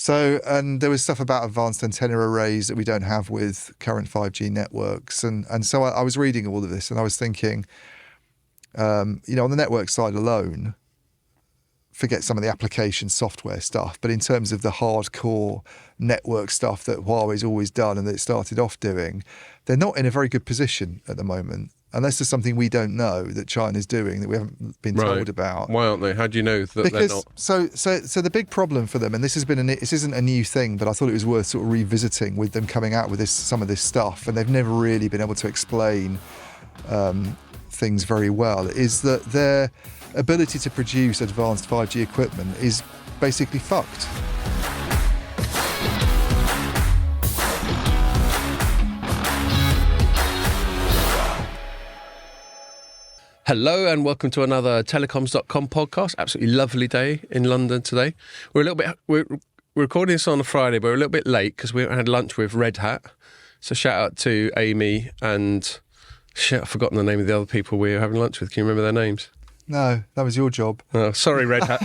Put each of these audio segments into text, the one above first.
So, and there was stuff about advanced antenna arrays that we don't have with current 5G networks. And so I was reading all of this and I was thinking, on the network side alone, forget some of the application software stuff, but in terms of the hardcore network stuff that Huawei's always done and that it started off doing, they're not in a very good position at the moment. Unless there's something we don't know that China's doing that we haven't been told about. Why aren't they? How do you know that they're not? So the big problem for them, and this isn't a new thing, but I thought it was worth sort of revisiting with them coming out with some of this stuff, and they've never really been able to explain things very well, is that their ability to produce advanced 5G equipment is basically fucked. Hello and welcome to another Telecoms.com podcast. Absolutely lovely day in London today. We're recording this on a Friday, but we're a little bit late because we had lunch with Red Hat. So shout out to Amy and I've forgotten the name of the other people we were having lunch with. Can you remember their names? No, that was your job. Oh, sorry, Red Hat.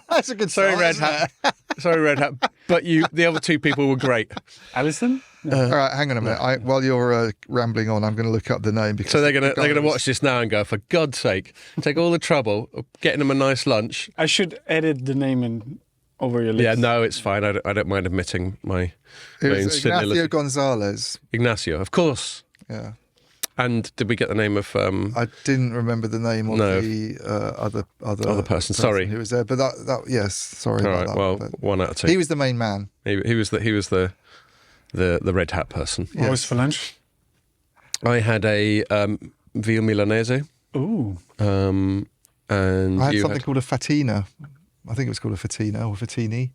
That's a good start, Sorry, Red Hat. Sorry, Red Hat. But the other two people were great. Alison? All right, hang on a minute. While you're rambling on, I'm going to look up the name. Because so they're going to watch this now and go, for God's sake, take all the trouble of getting them a nice lunch. I should edit the name in over your list. Yeah, no, it's fine. I don't mind admitting my it own was senility. Ignacio Gonzalez. Ignacio, of course. Yeah. And did we get the name of? I didn't remember the name of the other person. Sorry, who was there? But that yes, sorry. All about right. that, Well, but 1 out of 2. he was the main man. He was the Red Hat person. What was for lunch? I had a veal milanese. Ooh. And I had something called a fatina. I think it was called a fatina or fatini.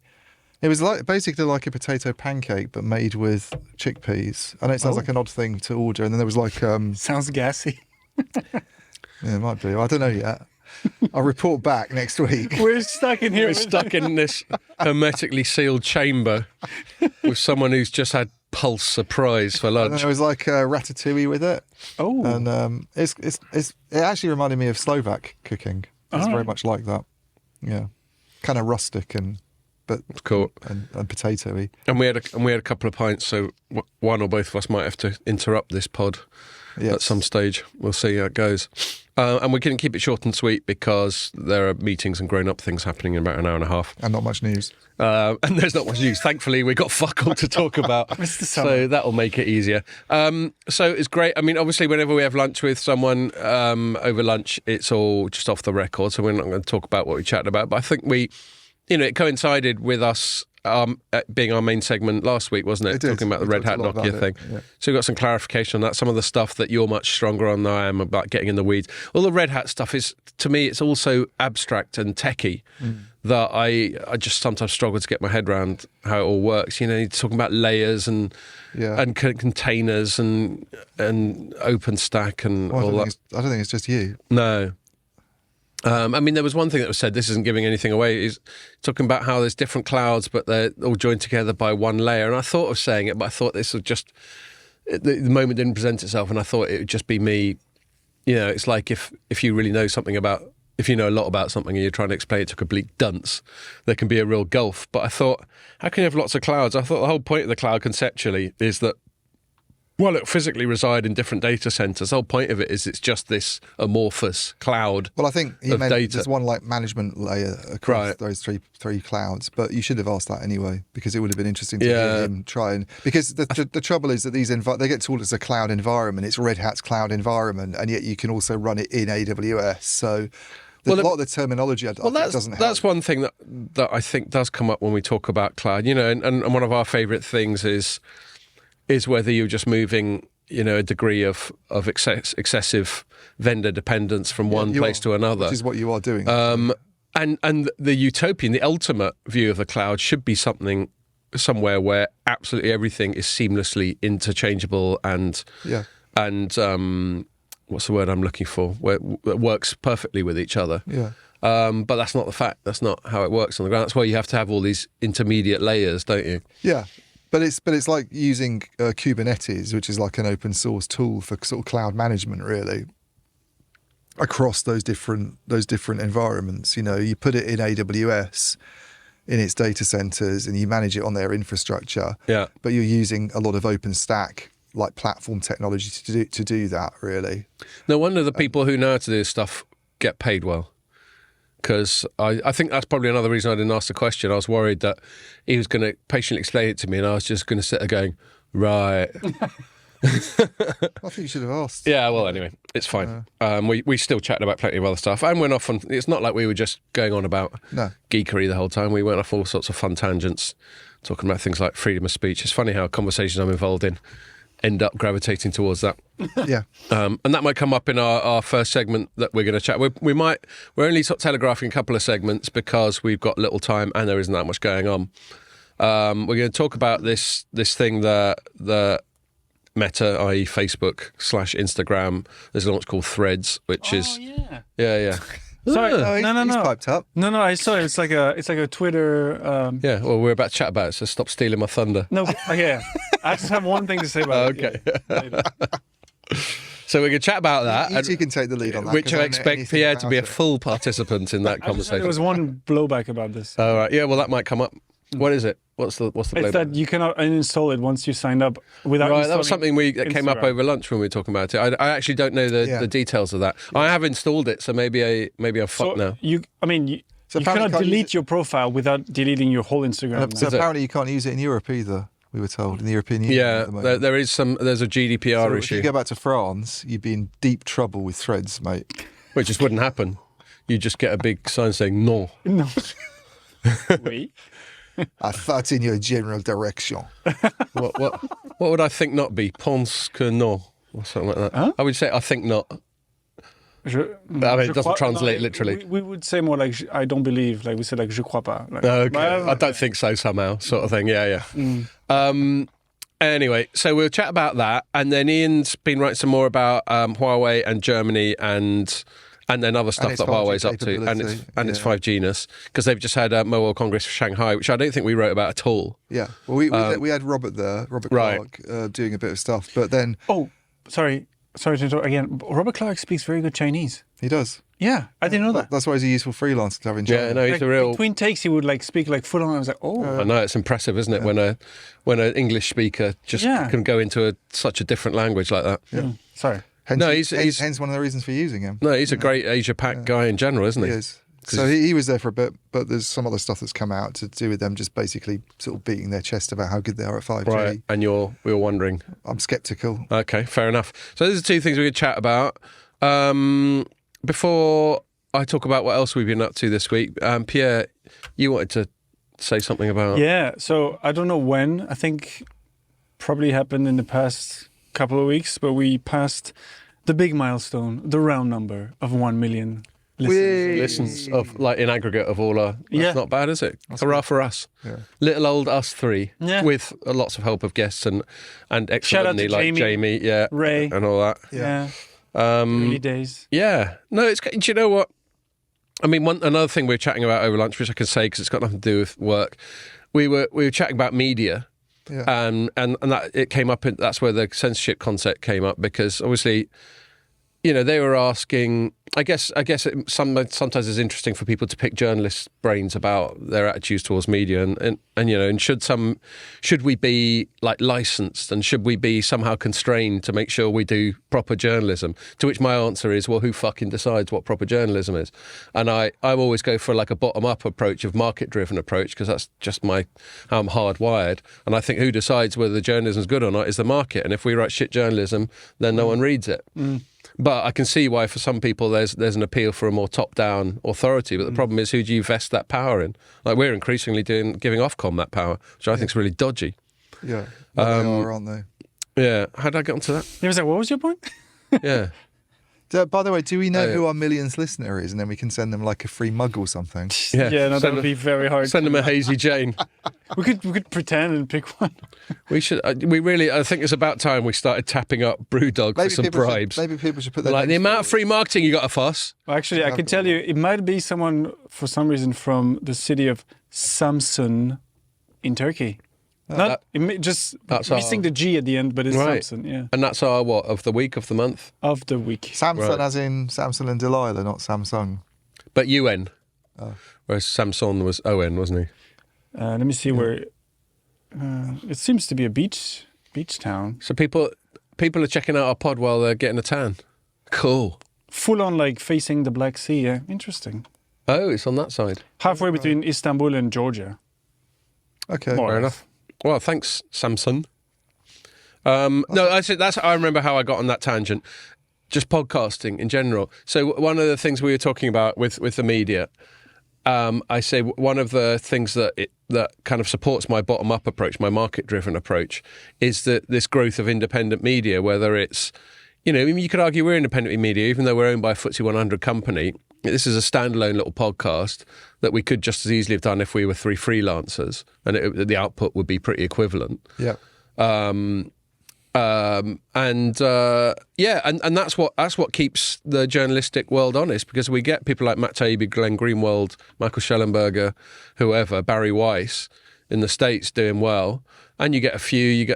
It was basically like a potato pancake, but made with chickpeas. I know it sounds like an odd thing to order. And then there was like... Sounds gassy. Yeah, it might be. I don't know yet. I'll report back next week. We're stuck in here. We're stuck in this hermetically sealed chamber with someone who's just had Pulse surprise for lunch. And there was like ratatouille with it. Oh. And it actually reminded me of Slovak cooking. It's very much like that. Yeah. Kind of rustic but cool and potatoey. And we had a couple of pints, so one or both of us might have to interrupt this pod at some stage. We'll see how it goes. And we can keep it short and sweet because there are meetings and grown-up things happening in about an hour and a half. And not much news. And there's not much news. Thankfully, we got fuck all to talk about. So that'll make it easier. So it's great. I mean, obviously, whenever we have lunch with someone over lunch, it's all just off the record. So we're not going to talk about what we chatted about. But I think it coincided with us being our main segment last week, wasn't it? It did. Talking about the Red Hat Nokia thing. Yeah. So we got some clarification on that. Some of the stuff that you're much stronger on than I am about getting in the weeds. All the Red Hat stuff is, to me, it's also abstract and techie that I just sometimes struggle to get my head around how it all works. You're talking about layers and containers and OpenStack and all that. I don't think it's just you. No. I mean, there was one thing that was said, this isn't giving anything away, is talking about how there's different clouds, but they're all joined together by one layer. And I thought of saying it, but I thought this was just, the moment didn't present itself, and I thought it would just be me. It's like if you really know something about, if you know a lot about something and you're trying to explain it to a complete dunce, there can be a real gulf. But I thought, how can you have lots of clouds? I thought the whole point of the cloud conceptually is that, well, it physically reside in different data centers. The whole point of it is it's just this amorphous cloud. Well, I think he meant data. there's one like management layer across those three clouds. But you should have asked that anyway, because it would have been interesting to hear him try and, because the trouble is that they get told as a cloud environment. It's Red Hat's cloud environment, and yet you can also run it in AWS. So a lot of the terminology I think doesn't help. That's one thing that I think does come up when we talk about cloud. And one of our favourite things is whether you're just moving, a degree of excessive vendor dependence from one place to another. Which is what you are doing. And the utopian, the ultimate view of the cloud should be somewhere where absolutely everything is seamlessly interchangeable and what's the word I'm looking for? Where it works perfectly with each other. Yeah. But that's not the fact. That's not how it works on the ground. That's why you have to have all these intermediate layers, don't you? Yeah. But it's like using Kubernetes, which is like an open source tool for sort of cloud management, really, across those different environments. You put it in AWS, in its data centers and you manage it on their infrastructure. Yeah. But you're using a lot of OpenStack like platform technology to do that, really. No wonder the people who know how to do this stuff get paid well. Because I think that's probably another reason I didn't ask the question. I was worried that he was going to patiently explain it to me and I was just going to sit there going, right. I think you should have asked. Yeah, well, anyway, it's fine. We still chatted about plenty of other stuff and went off on, it's not like we were just going on about geekery the whole time. We went off all sorts of fun tangents, talking about things like freedom of speech. It's funny how conversations I'm involved in end up gravitating towards that. Yeah. And that might come up in our first segment that we're going to chat. We're only sort of telegraphing a couple of segments because we've got little time and there isn't that much going on. We're going to talk about this thing that Meta, i.e. Facebook / Instagram, there's a launch called Threads, which is... Yeah. Sorry, He's piped up. No, I saw it. It's like a Twitter. Yeah, well, we're about to chat about it, so stop stealing my thunder. No, okay. I just have one thing to say about it. Okay. So we're going to chat about that. You two can take the lead on that. Which I expect Pierre to be a full participant in that conversation. There was one blowback about this. All right. Yeah, well, that might come up. What is it? What's the It's blowback? that you cannot uninstall it once you signed up without. Right, that was something that Instagram. came up over lunch when we were talking about it. I actually don't know the details of that. I have installed it, so maybe I'm fucked now. You cannot delete your profile without deleting your whole Instagram. So apparently you can't use it in Europe either. We were told in the European Union. Yeah, at the moment. there's a GDPR So issue. if you go back to France, you'd be in deep trouble with Threads, mate. Which just wouldn't happen. You just get a big sign saying no. No. Oui. I thought in your general direction. What would I think not be? Pense que non, or something like that. Huh? I would say I think not. It doesn't translate literally. We would say more like I don't believe. Like we said, like je crois pas. Like, Okay. I don't think so somehow, sort of thing. Yeah. Anyway, so we'll chat about that, and then Ian's been writing some more about Huawei and Germany and then other stuff its that Huawei's up to, capability. and its 5G-ness, because they've just had a Mobile Congress for Shanghai, which I don't think we wrote about at all. Yeah. Well, we had Robert there, Robert Clark, doing a bit of stuff, but then... Oh, sorry to interrupt again. Robert Clark speaks very good Chinese. He does. Yeah, I didn't know that. That's why he's a useful freelancer to have in China. Yeah, no, he's Like, a real... between takes, he would like speak like full on. I was like, oh. I know, it's impressive, isn't it, when an English speaker just can go into such a different language like that. Yeah. Sorry. Hence, hence one of the reasons for using him. No, he's a great Asia-Pac guy in general, isn't he? He is. So he was there for a bit, but there's some other stuff that's come out to do with them just basically sort of beating their chest about how good they are at 5G. Right, and we were wondering. I'm sceptical. Okay, fair enough. So those are two things we could chat about. Before I talk about what else we've been up to this week, Pierre, you wanted to say something about... Yeah, so I don't know when. I think probably happened in the past couple of weeks, but we passed the big milestone, the round number of 1 million listens of like in aggregate of all our... That's not bad, is it? Hurrah for us. Yeah. Little old us three, with lots of help of guests and excellently like Jamie, Ray, and all that. Yeah. Early days. Yeah. No, do you know what? I mean, another thing we were chatting about over lunch, which I can say because it's got nothing to do with work. We were chatting about media, and that it came up. That's where the censorship concept came up, because obviously, they were asking. I guess sometimes it's interesting for people to pick journalists' brains about their attitudes towards media, and should we be like licensed, and should we be somehow constrained to make sure we do proper journalism? To which my answer is, well, who fucking decides what proper journalism is? And I always go for like a bottom-up approach, of market-driven approach, because that's just how I'm hardwired. And I think who decides whether journalism is good or not is the market. And if we write shit journalism, then no one reads it. But I can see why for some people there's an appeal for a more top-down authority. But the problem is, who do you vest that power in? Like, we're increasingly giving Ofcom that power, which I think is really dodgy. Yeah, they are, aren't they? Yeah. How did I get onto that? It was like, what was your point? Yeah. By the way, do we know who our millionth listener is? And then we can send them like a free mug or something. Yeah, that would be very hard. Send them a Hazy Jane. We could pretend and pick one. We should. I think it's about time we started tapping up Brewdog for some bribes. Maybe people should put their like the names amount of free marketing you got off us. Well, actually, I can tell you, it might be someone for some reason from the city of Samsun in Turkey. That's missing the G at the end, but it's Samsun, yeah. And that's our what, of the week, of the month? Of the week. Samson as in Samson and Delilah, not Samsung. But UN. Oh. Whereas Samson was ON, wasn't he? Let me see where. It seems to be a beach town. So people are checking out our pod while they're getting a tan. Cool. Full on, like facing the Black Sea. Yeah, interesting. Oh, it's on that side. Halfway between Istanbul and Georgia. Okay, fair enough. Well, thanks, Samsung. No, I remember how I got on that tangent. Just podcasting in general. So one of the things we were talking about with the media, I say one of the things that kind of supports my bottom-up approach, my market-driven approach, is that this growth of independent media, whether it's, you could argue we're independent media, even though we're owned by a FTSE 100 company. This is a standalone little podcast that we could just as easily have done if we were 3 freelancers, and the output would be pretty equivalent. Yeah. And that's what keeps the journalistic world honest, because we get people like Matt Taibbi, Glenn Greenwald, Michael Schellenberger, whoever, Barry Weiss in the States doing well, and you get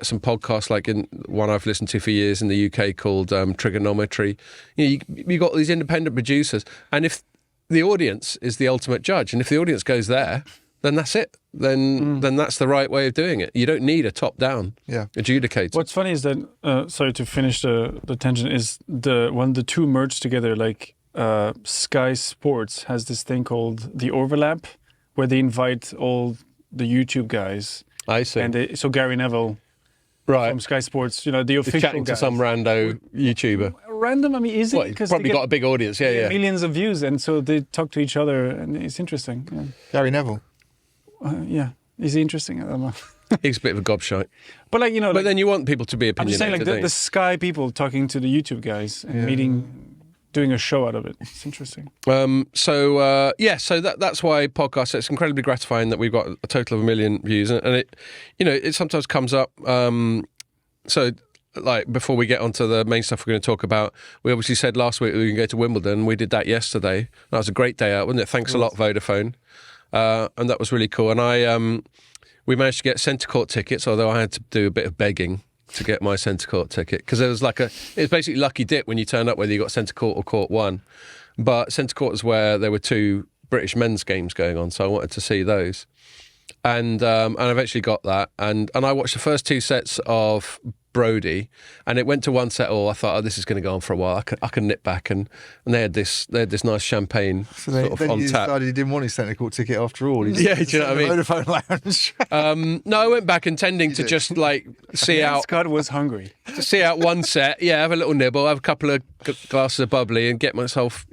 some podcasts like in one I've listened to for years in the UK called Trigonometry. You got these independent producers, and if the audience is the ultimate judge, and if the audience goes there, then that's it. Then that's the right way of doing it. You don't need a top-down adjudicator. What's funny is that, sorry to finish the tangent, is when the two merge together, like Sky Sports has this thing called The Overlap, where they invite all the YouTube guys. I see. And so Gary Neville from Sky Sports, the official chatting guys. to some rando YouTuber. Random, I mean, is it? Because probably got a big audience, yeah. Millions of views, and so they talk to each other, and it's interesting. Yeah. Gary Neville. Is he interesting? I don't know. He's a bit of a gobshite. But but then you want people to be opinionated. I'm just saying, the Sky people talking to the YouTube guys and doing a show out of it. It's interesting. So that's why podcasts. It's incredibly gratifying that we've got a total of 1 million views, and it sometimes comes up. So, like, before we get onto the main stuff we're going to talk about, we obviously said last week we were going to go to Wimbledon. We did that yesterday. That was a great day out, wasn't it? Thanks a lot, Vodafone. And that was really cool. And we managed to get centre court tickets, although I had to do a bit of begging to get my centre court ticket, because it was basically lucky dip when you turned up, whether you got centre court or court 1. But centre court is where there were 2 British men's games going on, so I wanted to see those. And I eventually got that, and I watched the first 2 sets of Brody, and it went to 1 set all. I thought, this is going to go on for a while. I can nip back, and they had this nice champagne then on you tap. Decided he didn't want his technical ticket after all. Do you know what I mean? Vodafone Lounge. No, I went back intending to just see out. Scott was hungry. To see out 1 set, have a little nibble, have a couple of glasses of bubbly, and get myself,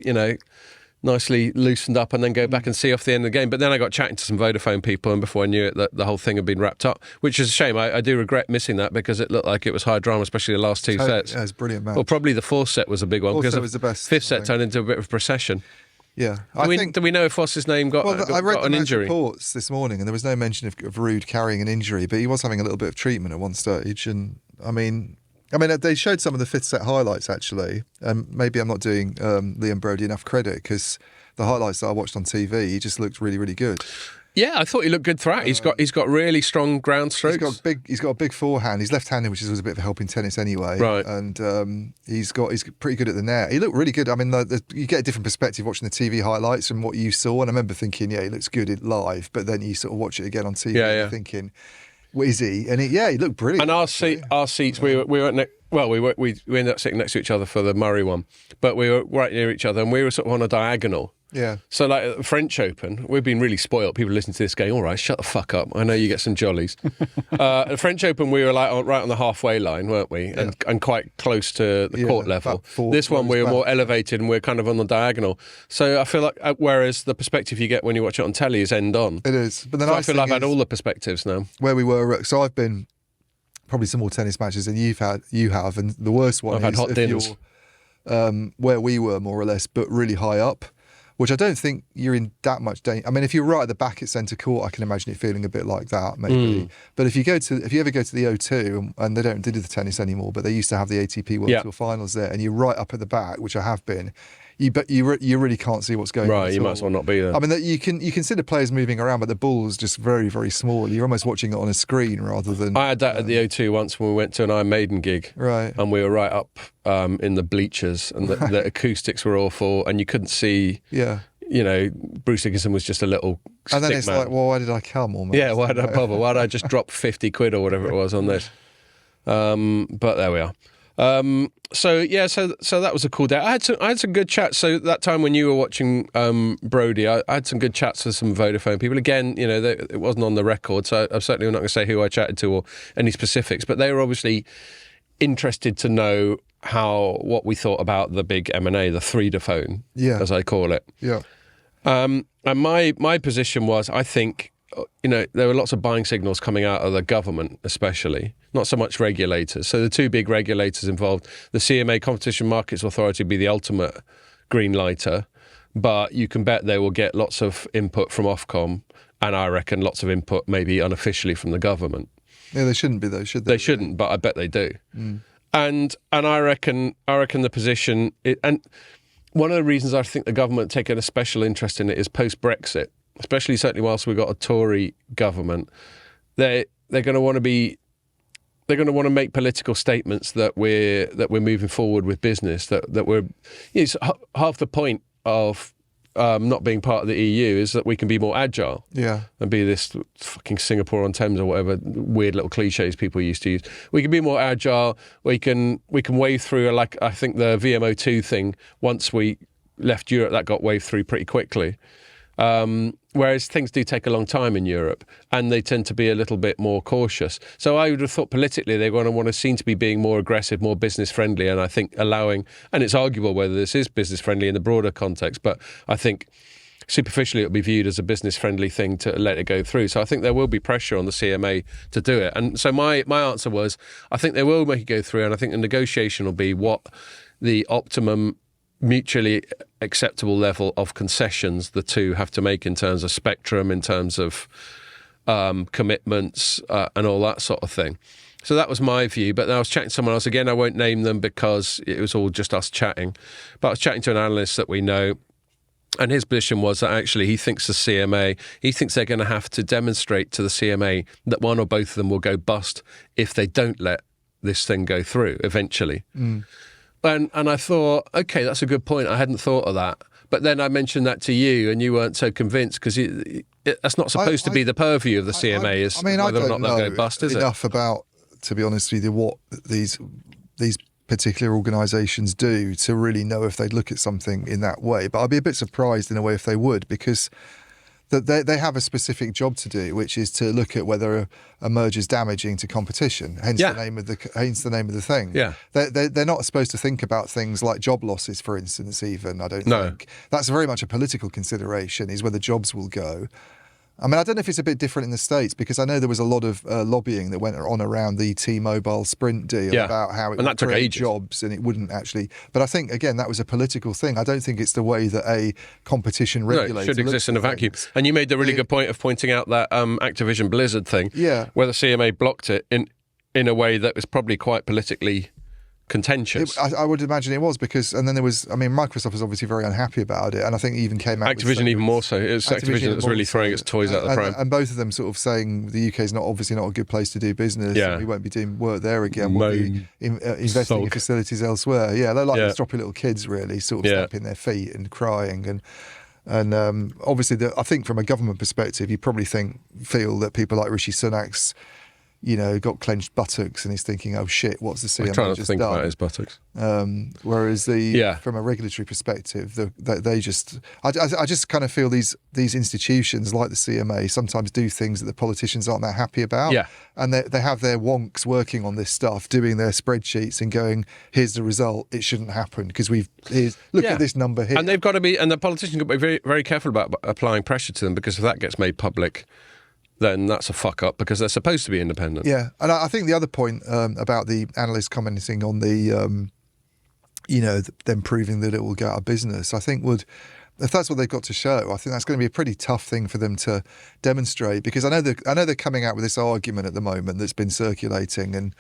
nicely loosened up, and then go back and see off the end of the game. But then I got chatting to some Vodafone people, and before I knew it, the whole thing had been wrapped up, which is a shame. I do regret missing that, because it looked like it was high drama, especially the last 2 sets. Yeah, it was a brilliant match. Well, probably the 4th set was a big one, because it was the best. 5th set turned into a bit of a procession. Yeah. Do we know if Foss's name got an injury? Reports this morning, and there was no mention of Rude carrying an injury, but he was having a little bit of treatment at one stage. And I mean, they showed some of the 5th set highlights, actually, and maybe I'm not doing Liam Brody enough credit, because the highlights that I watched on TV, he just looked really, really good. Yeah, I thought he looked good throughout. He's got really strong ground strokes. He's got a big forehand. He's left-handed, which is a bit of a help in tennis anyway. Right. And he's pretty good at the net. He looked really good. I mean, you get a different perspective watching the TV highlights from what you saw. And I remember thinking, he looks good live. But then you sort of watch it again on TV, and you're thinking, what is he? And he looked brilliant. And our seats, we ended up sitting next to each other for the Murray one, but we were right near each other, and we were sort of on a diagonal. Yeah. So, like at the French Open, we've been really spoilt. People listening to this going, all right, shut the fuck up. I know you get some jollies. At the French Open, we were right on the halfway line, weren't we? Yeah. And quite close to the court level. This one, we were more elevated, and we're kind of on the diagonal. So I feel like, whereas the perspective you get when you watch it on telly is end on. It is. But then I feel I've had all the perspectives now. Where we were, so I've been probably some more tennis matches than you have, and the worst one I've had hot dinners. Where we were more or less, but really high up, which I don't think you're in that much danger. I mean, if you're right at the back at centre court, I can imagine it feeling a bit like that, maybe. But if you ever go to the O2, and they don't do the tennis anymore, but they used to have the ATP World Tour Finals there, and you're right up at the back, which I have been. You really can't see what's going on. Right, you might as well not be there. I mean, you consider players moving around, but the ball's just very, very small. You're almost watching it on a screen rather than. I had that at the O2 once when we went to an Iron Maiden gig, right? And we were right up in the bleachers, and the acoustics were awful, and you couldn't see. Yeah. Bruce Dickinson was just a little And then stick it's man. like, well, why did I come? Almost. Yeah, why did I bother? Why did I just drop 50 quid or whatever it was on this? But there we are. So that was a cool day. I had some good chats. So that time when you were watching Brody, I had some good chats with some Vodafone people. Again, it wasn't on the record, so I'm certainly not going to say who I chatted to or any specifics. But they were obviously interested to know what we thought about the big M&A, the Threedafone, as I call it. Yeah. And my position was, I think, there were lots of buying signals coming out of the government, especially, not so much regulators. So the two big regulators involved, the CMA, Competition Markets Authority, be the ultimate green lighter, but you can bet they will get lots of input from Ofcom, and I reckon lots of input maybe unofficially from the government. Yeah, they shouldn't be though, should they? They shouldn't, but I bet they do. And I reckon the position, and one of the reasons I think the government taken a special interest in it is post-Brexit, especially certainly whilst we've got a Tory government. They're going to want to make political statements that we're moving forward with business, that we're. It's half the point of not being part of the EU is that we can be more agile. Yeah. And be this fucking Singapore on Thames or whatever weird little cliches people used to use. We can be more agile. We can wave through, like I think the VMO2 thing, once we left Europe, that got waved through pretty quickly. Whereas things do take a long time in Europe and they tend to be a little bit more cautious. So I would have thought politically they're going to want to seem to be being more aggressive, more business friendly, and I think allowing, and it's arguable whether this is business friendly in the broader context, but I think superficially it'll be viewed as a business friendly thing to let it go through. So I think there will be pressure on the CMA to do it. And so my answer was, I think they will make it go through, and I think the negotiation will be what the optimum mutually acceptable level of concessions the two have to make in terms of spectrum, in terms of commitments and all that sort of thing. So that was my view. But I was chatting to someone else. Again, I won't name them because it was all just us chatting. But I was chatting to an analyst that we know, and his position was that actually he thinks they're going to have to demonstrate to the CMA that one or both of them will go bust if they don't let this thing go through eventually. And I thought, okay, that's a good point. I hadn't thought of that. But then I mentioned that to you, and you weren't so convinced because that's not supposed to be the purview of the CMA. I mean, I whether or don't not they'll know go bust, is enough about, to be honest with you, what these particular organisations do to really know if they'd look at something in that way. But I'd be a bit surprised in a way if they would, because they have a specific job to do, which is to look at whether a merger is damaging to competition. Hence the name of the thing. Yeah, they're not supposed to think about things like job losses, for instance. Even I don't think that's very much a political consideration. Is where the jobs will go. I mean, I don't know if it's a bit different in the States, because I know there was a lot of lobbying that went on around the T-Mobile Sprint deal about how it would create jobs and it wouldn't actually. But I think, again, that was a political thing. I don't think it's the way that a competition regulator it should exist in a vacuum. And you made the really good point of pointing out that Activision Blizzard thing, where the CMA blocked it in a way that was probably quite politically contentious. I would imagine it was, because, and then there was, I mean, Microsoft was obviously very unhappy about it, and I think it even came out Activision even more so. It was Activision that was really throwing its toys out of the pram. And both of them sort of saying the UK is obviously not a good place to do business. Yeah. We won't be doing work there again. We'll be investing in facilities elsewhere. Yeah, they're like these stroppy little kids, really, sort of stamping their feet and crying and obviously, I think from a government perspective, you probably feel that people like Rishi Sunak's, got clenched buttocks, and he's thinking, "Oh shit, what's the CMA just done?" I try not to think about his buttocks. Whereas from a regulatory perspective, they just, I just kind of feel these institutions like the CMA sometimes do things that the politicians aren't that happy about. Yeah, and they have their wonks working on this stuff, doing their spreadsheets and going, "Here's the result. It shouldn't happen because look at this number here." And they've got to be, and the politicians got to be very, very careful about applying pressure to them, because if that gets made public, then that's a fuck up, because they're supposed to be independent. Yeah, and I think the other point about the analyst commenting on the, them proving that it will go out of business, I think if that's what they've got to show, I think that's going to be a pretty tough thing for them to demonstrate, because I know they're coming out with this argument at the moment that's been circulating and,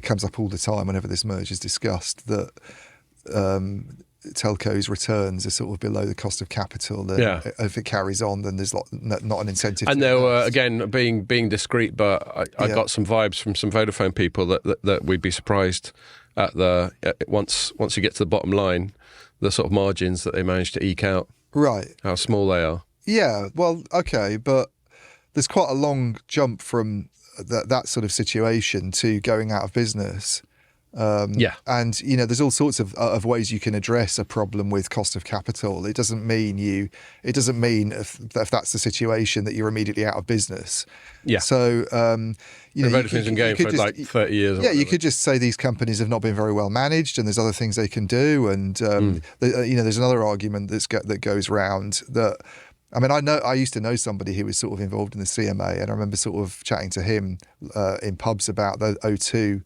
comes up all the time whenever this merger is discussed, that telcos' returns are sort of below the cost of capital. If it carries on, then there's not an incentive. And there were, again, being discreet, but I got some vibes from some Vodafone people that we'd be surprised at once you get to the bottom line, the sort of margins that they managed to eke out Right. how small they are. Yeah. Well, okay, but there's quite a long jump from that sort of situation to going out of business. Yeah. And there's all sorts of ways you can address a problem with cost of capital. It doesn't mean if that's the situation that you're immediately out of business. Yeah. So Vodafone's been going for like 30 years. Yeah, you could just say these companies have not been very well managed, and there's other things they can do. And there's another argument that goes round that. I mean, I used to know somebody who was sort of involved in the CMA, and I remember sort of chatting to him in pubs about the O2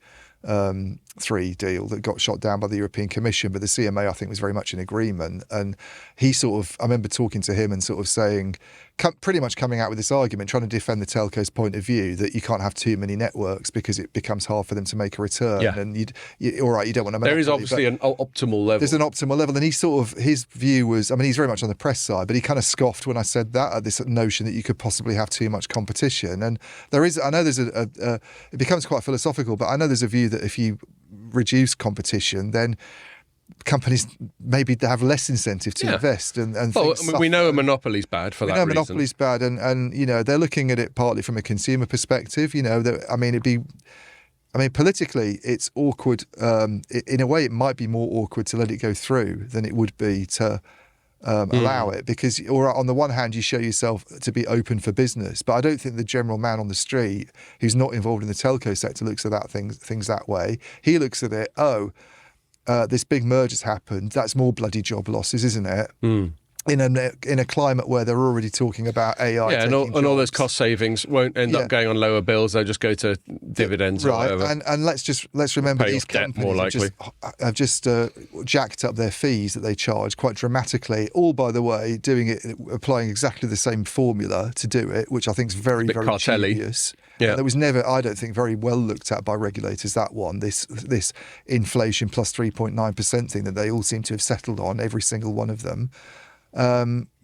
3 deal that got shot down by the European Commission, but the CMA I think was very much in agreement. And I remember talking to him and sort of saying, pretty much coming out with this argument, trying to defend the telco's point of view that you can't have too many networks because it becomes hard for them to make a return. Yeah. And all right, you don't want to. There is obviously an optimal level. There's an optimal level, and his view was, I mean, he's very much on the press side, but he kind of scoffed when I said that, at this notion that you could possibly have too much competition. And I know there's it becomes quite philosophical, but I know there's a view that if you reduce competition, then companies maybe have less incentive to invest and we know a monopoly's bad for that reason. Monopoly's bad, and they're looking at it partly from a consumer perspective. Politically it's awkward. In a way, it might be more awkward to let it go through than it would be to allow it, because on the one hand you show yourself to be open for business, but I don't think the general man on the street who's not involved in the telco sector looks at things that way. He looks at it, this big merger's happened, that's more bloody job losses, isn't it? In a climate where they're already talking about AI, and all those cost savings won't end up going on lower bills. They'll just go to dividends, right? Or whatever. And let's remember Pay these off debt, companies more likely. have just jacked up their fees that they charge quite dramatically. All, by the way, applying exactly the same formula to do it, which I think is very, very cartelly. dubious. Yeah. That was never, I don't think, very well looked at by regulators, that one, this inflation plus 3.9% thing that they all seem to have settled on, every single one of them.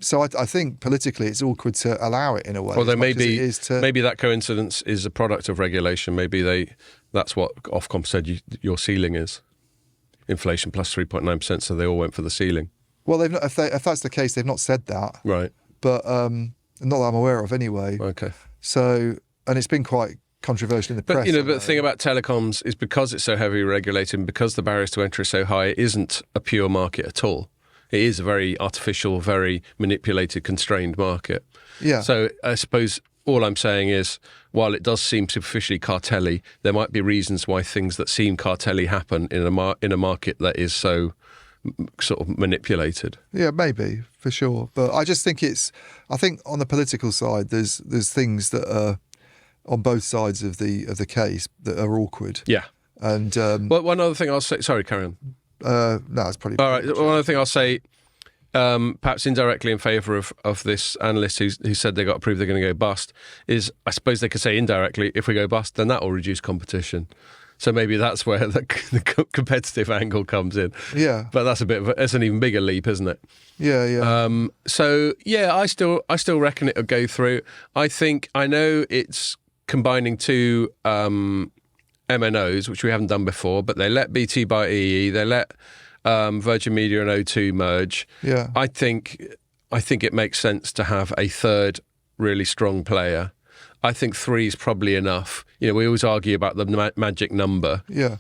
So I think politically it's awkward to allow it in a way. Although maybe that coincidence is a product of regulation. Maybe that's what Ofcom said your ceiling is. Inflation plus 3.9%, so they all went for the ceiling. Well, if that's the case, they've not said that. Right. But not that I'm aware of anyway. Okay. So, and it's been quite controversial in the press. But the thing about telecoms is because it's so heavily regulated and because the barriers to entry are so high, it isn't a pure market at all. It is a very artificial, very manipulated, constrained market. Yeah. So I suppose all I'm saying is, while it does seem superficially cartelly, there might be reasons why things that seem cartelly happen in a market that is so sort of manipulated. Yeah, maybe, for sure. But I just think I think on the political side, there's things that are on both sides of the case that are awkward. Yeah. And but one other thing I'll say. Sorry, carry on. No, it's probably all right. One other thing I'll say, perhaps indirectly in favour of this analyst who said they got to prove they're going to go bust, is I suppose they could say indirectly, if we go bust, then that will reduce competition. So maybe that's where the competitive angle comes in. Yeah. But that's it's an even bigger leap, isn't it? Yeah, yeah. So yeah, I still reckon it'll go through. I know it's combining two MNOs, which we haven't done before, but they let BT buy EE, they let Virgin Media and O2 merge. Yeah. I think it makes sense to have a third really strong player. I think 3 is probably enough. We always argue about the magic number. Yeah.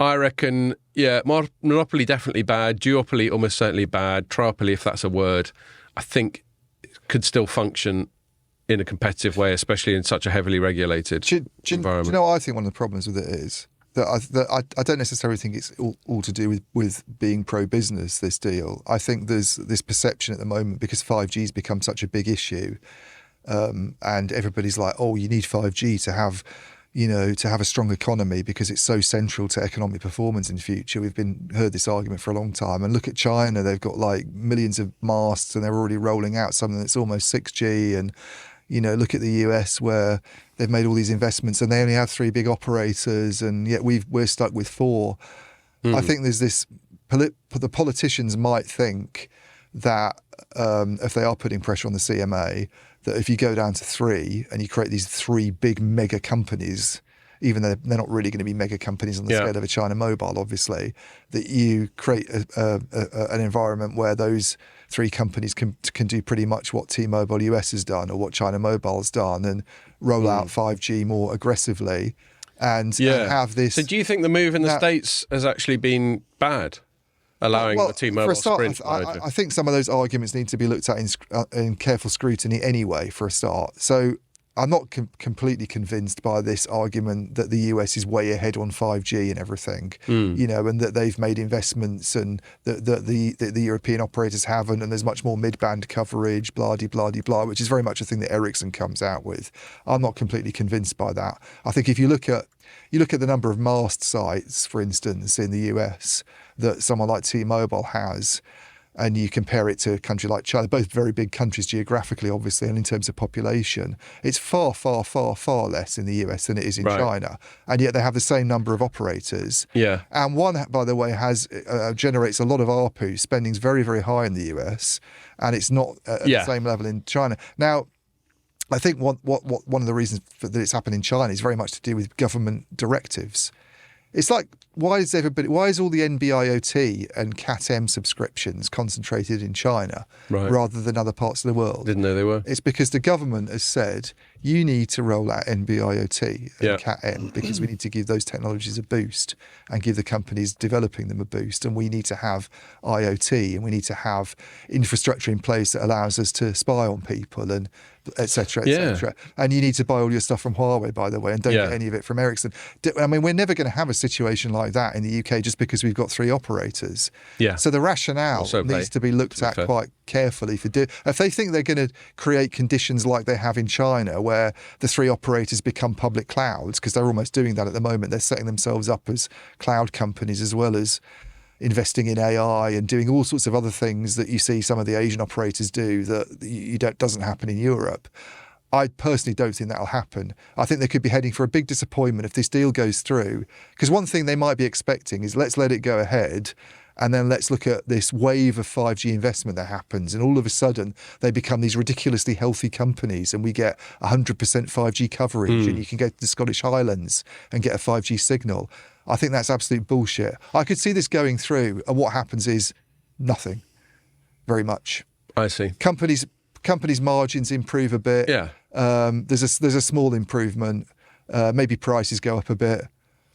I reckon, monopoly definitely bad, duopoly almost certainly bad, triopoly, if that's a word, I think it could still function in a competitive way, especially in such a heavily regulated environment. Do you know what I think one of the problems with it is? That I don't necessarily think it's all to do with being pro-business, this deal. I think there's this perception at the moment, because 5G's become such a big issue, and everybody's like, oh, you need 5G to have a strong economy because it's so central to economic performance in the future. We've heard this argument for a long time. And look at China, they've got like millions of masts and they're already rolling out something that's almost 6G. And look at the US, where they've made all these investments and they only have 3 big operators, and yet we're stuck with 4. I think there's this. The politicians might think that if they are putting pressure on the CMA, that if you go down to 3 and you create these 3 big mega companies, even though they're not really going to be mega companies on the scale of a China Mobile, obviously, that you create an environment where those three companies can do pretty much what T-Mobile US has done or what China Mobile's done, and roll out 5G more aggressively and have this. So do you think the move in the States has actually been bad? Allowing the T-Mobile for a start, Sprint I think some of those arguments need to be looked at in careful scrutiny anyway, for a start. So I'm not completely convinced by this argument that the US is way ahead on 5G and everything, and that they've made investments and that the European operators haven't, and there's much more mid-band coverage, blah-de-blah-de-blah, which is very much a thing that Ericsson comes out with. I'm not completely convinced by that. I think if you look at the number of mast sites, for instance, in the US that someone like T-Mobile has, and you compare it to a country like China, both very big countries geographically, obviously, and in terms of population, it's far, far, far, far less in the US than it is in China. And yet they have the same number of operators. Yeah. And one, by the way, generates a lot of ARPU. Spending's very, very high in the US, and it's not at the same level in China. Now, I think one of the reasons that it's happened in China is very much to do with government directives. It's like, why is all the NB-IoT and Cat-M subscriptions concentrated in China rather than other parts of the world? Didn't know they were. It's because the government has said, you need to roll out NB-IoT and Cat-M because we need to give those technologies a boost and give the companies developing them a boost. And we need to have IoT and we need to have infrastructure in place that allows us to spy on people and et cetera, et cetera. And you need to buy all your stuff from Huawei, by the way, and don't get any of it from Ericsson. I mean, we're never going to have a situation like that in the UK just because we've got three operators. Yeah. So the rationale needs to be looked at quite carefully. If they think they're going to create conditions like they have in China, where the three operators become public clouds, because they're almost doing that at the moment, they're setting themselves up as cloud companies as well as investing in AI and doing all sorts of other things that you see some of the Asian operators do that doesn't happen in Europe. I personally don't think that'll happen. I think they could be heading for a big disappointment if this deal goes through. Because one thing they might be expecting is, let's let it go ahead and then let's look at this wave of 5G investment that happens. And all of a sudden, they become these ridiculously healthy companies and we get 100% 5G coverage and you can go to the Scottish Highlands and get a 5G signal. I think that's absolute bullshit. I could see this going through, and what happens is nothing, very much. I see. Companies' margins improve a bit. Yeah. There's a small improvement. Maybe prices go up a bit.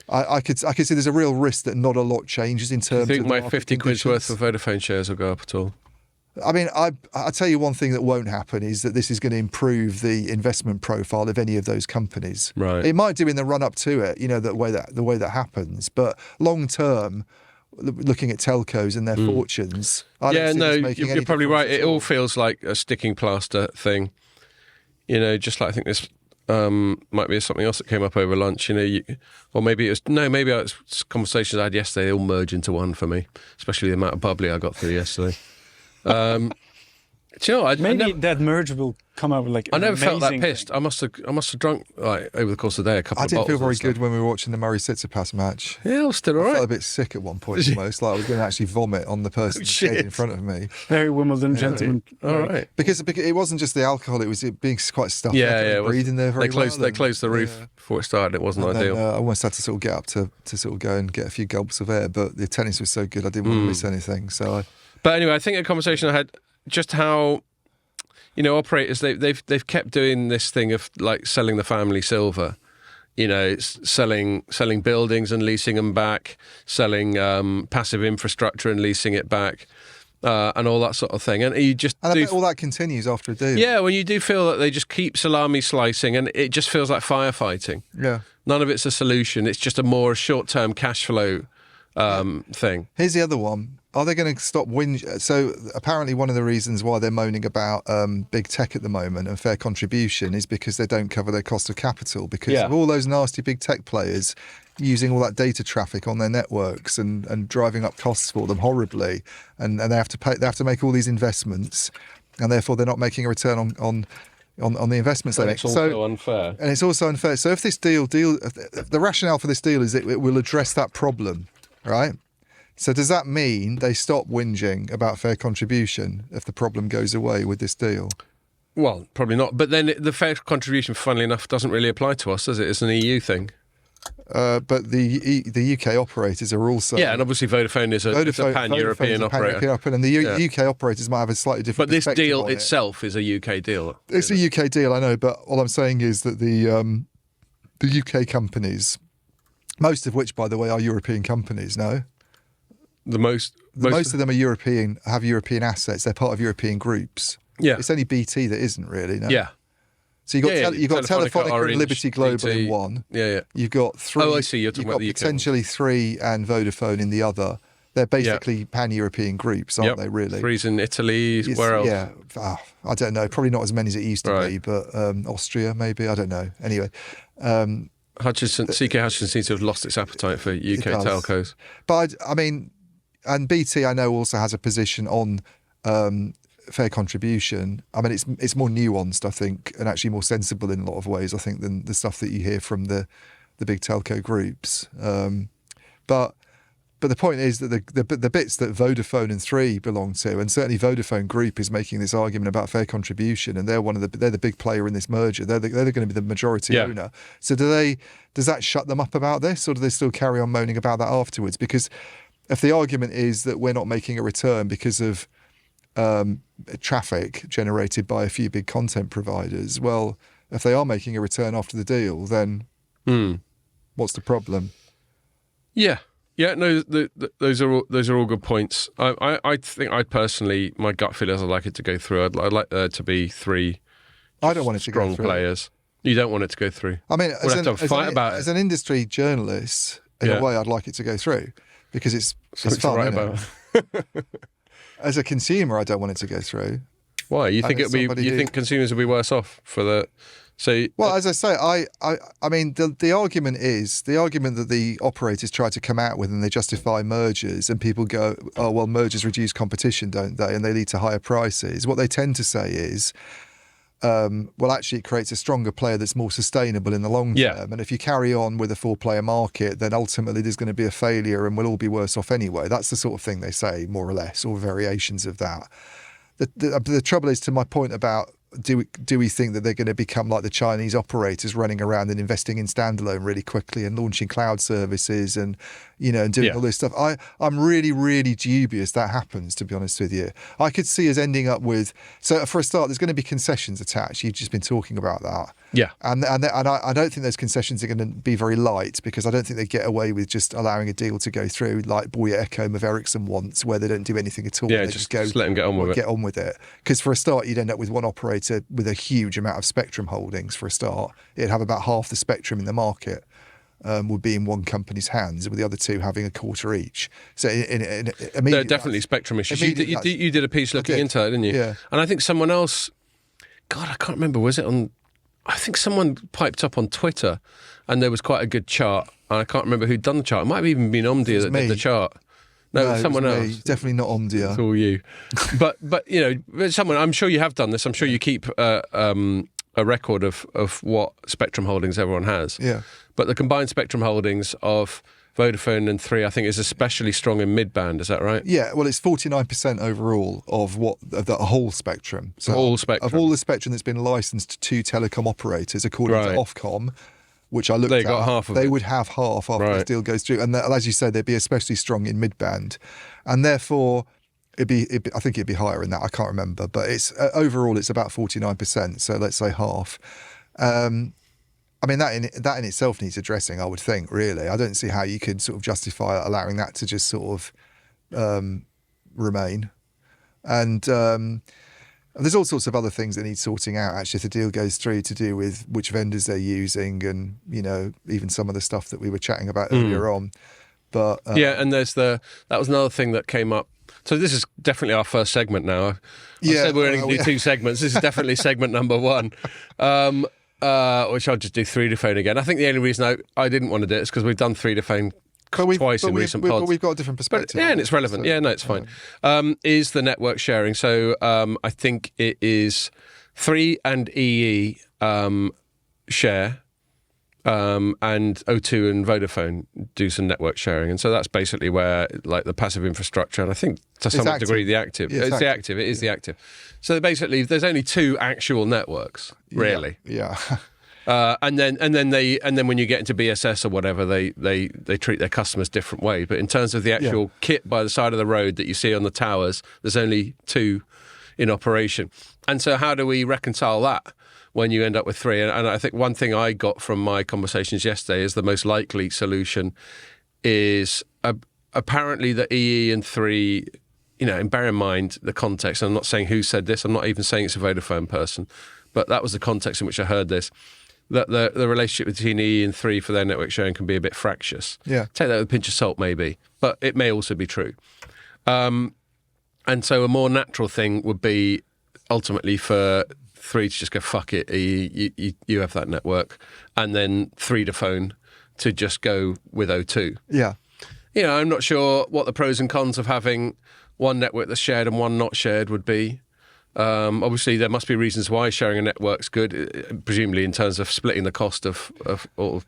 I could see there's a real risk that not a lot changes in terms of. Do you think my 50 quid's worth of Vodafone shares will go up at all? I mean, I'll tell you one thing that won't happen is that this is going to improve the investment profile of any of those companies. Right. It might do in the run up to it, the way that happens. But long term, looking at telcos and their fortunes, I don't see this making you're probably right. It all feels like a sticking plaster thing. Just like I think this might be something else that came up over lunch. Or maybe it was conversations I had yesterday. They all merge into one for me, especially the amount of bubbly I got through yesterday. That merge will come out with I never felt that pissed. I must have drunk over the course of the day a couple of bottles. I didn't feel very good when we were watching the Murray Tsitsipas match. Yeah, I was still all right. I felt a bit sick at one point almost, like I was going to actually vomit on the person's head in front of me. Very Wimbledon gentleman. All right. Because it wasn't just the alcohol, it was being quite stuffy. Yeah, breathing there very well. They closed the roof before it started. It wasn't ideal. I almost had to sort of get up to sort of go and get a few gulps of air, but the tennis was so good I didn't want to miss anything. But anyway, I think a conversation I had just how operators they've kept doing this thing of like selling the family silver, selling buildings and leasing them back, selling passive infrastructure and leasing it back, and all that sort of thing. And I bet all that continues after a deal. Yeah, when you do feel that they just keep salami slicing, and it just feels like firefighting. Yeah, none of it's a solution. It's just a more short-term cash flow thing. Here's the other one. Are they going to stop whinging? So apparently one of the reasons why they're moaning about big tech at the moment and fair contribution is because they don't cover their cost of capital because of all those nasty big tech players using all that data traffic on their networks and driving up costs for them horribly. And they have to make all these investments and therefore they're not making a return on the investments they make. It's also unfair. And it's also unfair. So if this the rationale for this deal is that it will address that problem, right? So does that mean they stop whinging about fair contribution if the problem goes away with this deal? Well, probably not. But then the fair contribution, funnily enough, doesn't really apply to us, does it? It's an EU thing. But the UK operators are also and obviously Vodafone is a pan-European operator. And the UK operators might have a slightly different. But this perspective deal on it. itself is a UK deal. It's a UK deal, I know. But all I'm saying is that the UK companies, most of which, by the way, are European companies. No, Most of them are European, have European assets. They're part of European groups. Yeah. It's only BT that isn't really. No? Yeah. So you've got Telefonica Orange, and Liberty Global BT. in one. Yeah. You've got Three. Oh, I see. You're talking you've about got the UK potentially Three and Vodafone in the other. They're basically pan-European groups, aren't they? Really. Three's in Italy. Where else? Yeah. I don't know. Probably not as many as it used to be, but Austria maybe. I don't know. Anyway. CK Hutchinson seems to have lost its appetite for UK telcos. But I mean, and BT I know also has a position on fair contribution. I mean, it's more nuanced, I think, and actually more sensible in a lot of ways, I think, than the stuff that you hear from the big telco groups. But the point is that the bits that Vodafone and Three belong to, and certainly Vodafone Group is making this argument about fair contribution, and they're they're the big player in this merger. They're going to be the majority owner. So does that shut them up about this, or do they still carry on moaning about that afterwards? Because if the argument is that we're not making a return because of traffic generated by a few big content providers, well, if they are making a return after the deal, then what's the problem? Yeah. Yeah, no, those are all good points. I think I personally, my gut feel is I'd like it to go through. I'd like there to be three. I don't want it to go through. Strong players. You don't want it to go through. I mean, we'll have to fight about it. As an industry journalist, in a way, I'd like it to go through because it's fun. Isn't it? As a consumer, I don't want it to go through. Why? You think think consumers will be worse off for the? So, well, as I say, I mean, the argument that the operators try to come out with, and they justify mergers, and people go, oh, well, mergers reduce competition, don't they? And they lead to higher prices. What they tend to say is, well, actually, it creates a stronger player that's more sustainable in the long term. And if you carry on with a four-player market, then ultimately there's going to be a failure, and we'll all be worse off anyway. That's the sort of thing they say, more or less, or variations of that. The trouble is, to my point about, do we think that they're going to become like the Chinese operators, running around and investing in standalone really quickly and launching cloud services and and doing all this stuff? I'm really, really dubious that happens, to be honest with you. I could see us ending up with, so for a start, there's going to be concessions attached. You've just been talking about that. Yeah. And I don't think those concessions are going to be very light, because I don't think they get away with just allowing a deal to go through like Boya Echo of Ericsson wants, where they don't do anything at all. Yeah, they just let them get on with it. Because for a start, you'd end up with one operator with a huge amount of spectrum holdings. For a start, it'd have about half the spectrum in the market. Would be in one company's hands, with the other two having a quarter each. So there are definitely spectrum issues. You did a piece looking into it, didn't you? Yeah. And I think someone else, God, I can't remember, was it on, I think someone piped up on Twitter, and there was quite a good chart, and I can't remember who'd done the chart. It might have even been Omdia that did the chart. No, someone else. Definitely not Omdia. It's all you. but someone, I'm sure you have done this. I'm sure you keep a record of what spectrum holdings everyone has. Yeah. But the combined spectrum holdings of Vodafone and Three, I think, is especially strong in mid-band. Is that right? Yeah. Well, it's 49% overall of the whole spectrum. So all spectrum. Of all the spectrum that's been licensed to telecom operators, according to Ofcom, which I looked at, got half of they it. Would have half after this deal goes through. And as you said, they'd be especially strong in mid-band. And therefore, I think it'd be higher in that. I can't remember. But it's overall, it's about 49%. So let's say half. I mean, that in itself needs addressing, I would think, really. I don't see how you could sort of justify allowing that to just sort of remain. And there's all sorts of other things that need sorting out, actually, if the deal goes through, to do with which vendors they're using and, even some of the stuff that we were chatting about earlier on. But and that was another thing that came up. So this is definitely our first segment now. I said we're going to do two segments. This is definitely segment number one. Which I'll just do Threedafone again. I think the only reason I didn't want to do it is because we've done Threedafone twice in recent pods. But we've got a different perspective. And it's relevant. So, it's fine. Is the network sharing. So I think it is Three and EE share, and O2 and Vodafone do some network sharing. And so that's basically where, like, the passive infrastructure, and I think to some degree the active. Yeah, it's the active. It is the active. So basically, there's only two actual networks, really. Yeah. And then when you get into BSS or whatever, they treat their customers different way. But in terms of the actual kit by the side of the road that you see on the towers, there's only 2 in operation. And so how do we reconcile that when you end up with 3? And I think one thing I got from my conversations yesterday is the most likely solution is apparently the EE and 3, and bear in mind the context. I'm not saying who said this. I'm not even saying it's a Vodafone person, but that was the context in which I heard this. That the relationship between EE and 3 for their network sharing can be a bit fractious. Yeah. Take that with a pinch of salt, maybe, but it may also be true. And so a more natural thing would be ultimately for 3 to just go, fuck it, EE, you have that network, and then Threedafone to just go with O2. Yeah. I'm not sure what the pros and cons of having one network that's shared and one not shared would be. Obviously, there must be reasons why sharing a network's good, presumably in terms of splitting the cost of the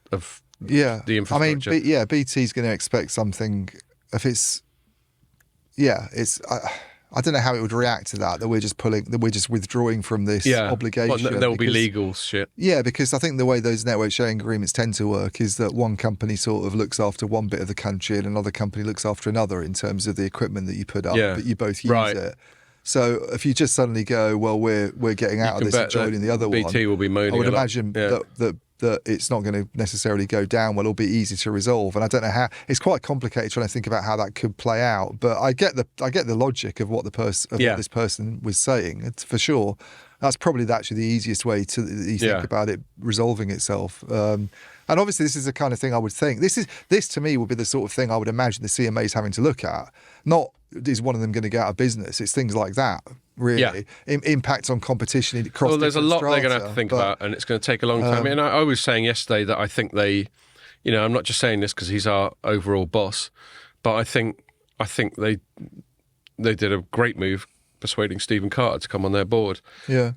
infrastructure. I mean, BT's going to expect something if it's. Yeah, I don't know how it would react to that we're just withdrawing from this obligation. Well, there will be legal shit. Yeah, because I think the way those network sharing agreements tend to work is that one company sort of looks after one bit of the country and another company looks after another in terms of the equipment that you put up, but you both use it. So if you just suddenly go, well, we're getting out of this and joining the other one, BT will be moaning. I would imagine that it's not going to necessarily go down well. It'll be easy to resolve, and I don't know how. It's quite complicated trying to think about how that could play out. But I get the logic of what what this person was saying. It's for sure. That's probably actually the easiest way to think about it resolving itself. And obviously, this is the kind of thing I would think. This to me would be the sort of thing I would imagine the CMA is having to look at. Not is one of them going to get out of business. It's things like that, really. Impact on competition across. Well, there's a lot strata, they're going to have to think about, and it's going to take a long time. And I was saying yesterday that I think they, I'm not just saying this because he's our overall boss, but I think they did a great move persuading Stephen Carter to come on their board. Yeah,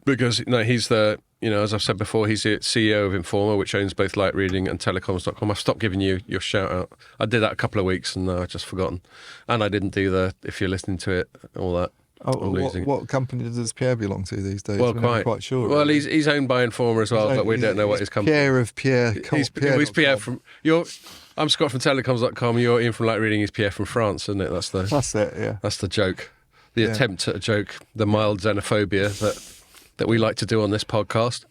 because he's the. As I've said before, he's the CEO of Informer, which owns both Light Reading and Telecoms.com. I've stopped giving you your shout out. I did that a couple of weeks and I've just forgotten. And I didn't do if you're listening to it, all that. What company does Pierre belong to these days? Well, We're not quite sure. Well, he's owned by Informer as well, but we don't know what his company. Pierre of Pierre. He's Pierre from. I'm Scott from Telecoms.com. You're Ian from Light Reading. He's Pierre from France, isn't it? That's it. Yeah. That's the joke. The attempt at a joke. The mild xenophobia that we like to do on this podcast.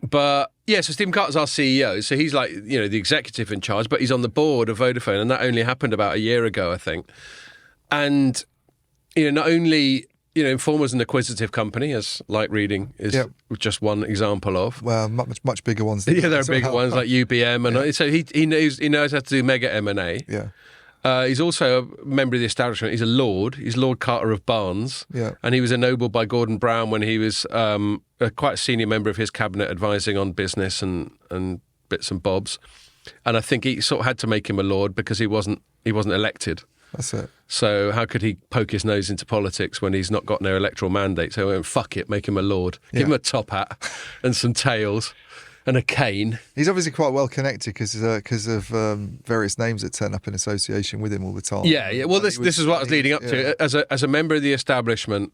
But so Stephen Carter's our CEO, so he's like, the executive in charge, but he's on the board of Vodafone, and that only happened about a year ago, I think. And, not only, Informer's an acquisitive company, as Light Reading is just one example of. Well, much bigger ones. There are bigger ones like UBM, and so he knows how to do mega M&A. Yeah. He's also a member of the establishment. He's a lord. He's Lord Carter of Barnes. Yeah. And he was ennobled by Gordon Brown when he was quite a senior member of his cabinet advising on business and bits and bobs. And I think he sort of had to make him a lord because he wasn't elected. That's it. So how could he poke his nose into politics when he's not got no electoral mandate? So he went, fuck it, make him a lord. Give him a top hat and some tails. And a cane. He's obviously quite well connected because of various names that turn up in association with him all the time. Yeah. Well, this is what I was leading up to. As a member of the establishment,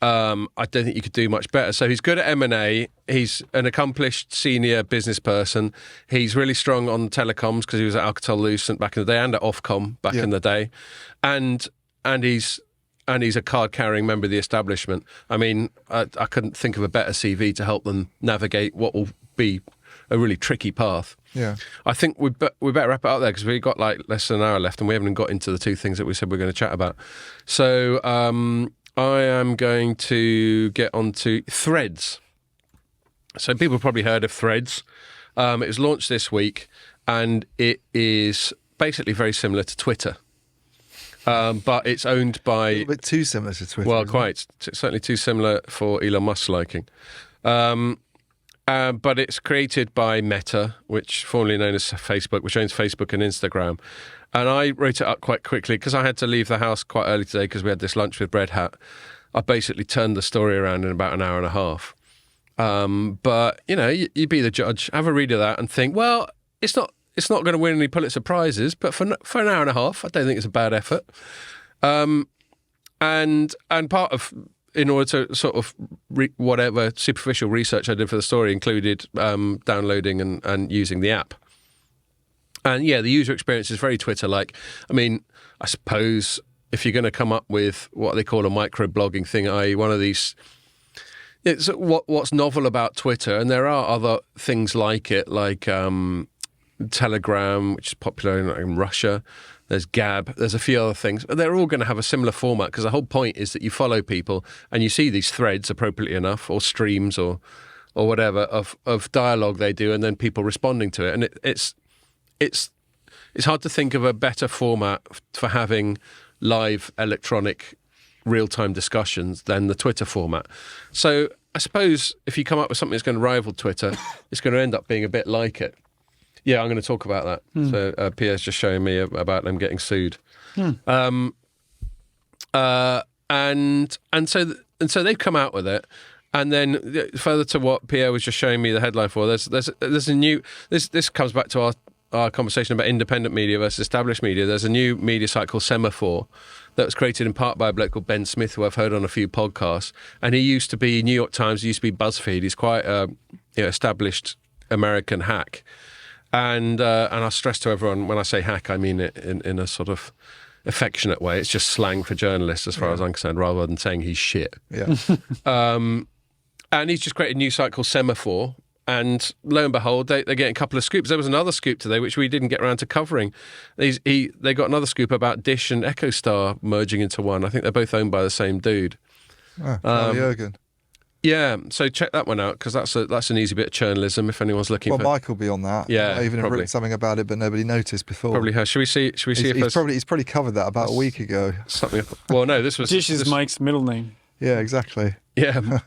I don't think you could do much better. So he's good at M&A. He's an accomplished senior business person. He's really strong on telecoms because he was at Alcatel-Lucent back in the day and at Ofcom back in the day, and he's a card-carrying member of the establishment. I mean, I couldn't think of a better CV to help them navigate what will be a really tricky path. Yeah, I think we better wrap it up there because we've got like less than an hour left and we haven't got into the 2 things that we said we're going to chat about. So I am going to get onto Threads. So people have probably heard of Threads. It was launched this week and it is basically very similar to Twitter. But it's owned by... A little bit too similar to Twitter. Well, quite. Certainly too similar for Elon Musk's liking. But it's created by Meta, which formerly known as Facebook, which owns Facebook and Instagram. And I wrote it up quite quickly because I had to leave the house quite early today because we had this lunch with Bread Hat. I basically turned the story around in about an hour and a half. But, you be the judge, have a read of that and think, well, it's not going to win any Pulitzer Prizes, but for an hour and a half, I don't think it's a bad effort. And part of in order to sort of whatever superficial research I did for the story included downloading and using the app. And yeah, the user experience is very Twitter-like. I mean, I suppose if you're going to come up with what they call a micro-blogging thing, i.e. one of these... It's what's novel about Twitter, and there are other things like it, like Telegram, which is popular in Russia. There's Gab. There's a few other things. But they're all going to have a similar format because the whole point is that you follow people and you see these threads, appropriately enough, or streams or whatever, of dialogue they do, and then people responding to it. And it's hard to think of a better format for having live electronic real-time discussions than the Twitter format. So I suppose if you come up with something that's going to rival Twitter, it's going to end up being a bit like it. Yeah, I'm going to talk about that. So Pierre's just showing me about them getting sued. And so they've come out with it. And then further to what Pierre was just showing me the headline for, there's a new... This comes back to our conversation about independent media versus established media. There's a new media site called Semaphore that was created in part by a bloke called Ben Smith, who I've heard on a few podcasts. And he used to be New York Times, he used to be BuzzFeed. He's quite a established American hack. And I stress to everyone, when I say hack, I mean it in a sort of affectionate way. It's just slang for journalists as far as I'm concerned, rather than saying he's shit. Yeah. And he's just created a new site called Semaphore. And lo and behold, they're getting a couple of scoops. There was another scoop today, which we didn't get around to covering. They got another scoop about Dish and EchoStar merging into one. I think they're both owned by the same dude. Jürgen. Yeah, so check that one out, because that's an easy bit of journalism if anyone's looking Well, for... Mike will be on that. Yeah, I even have probably. written something about it, but nobody noticed before. Probably has. Should we see if He's probably covered that about a week ago. something... Well, no, this was... Dish is Mike's middle name. Yeah, exactly. Yeah,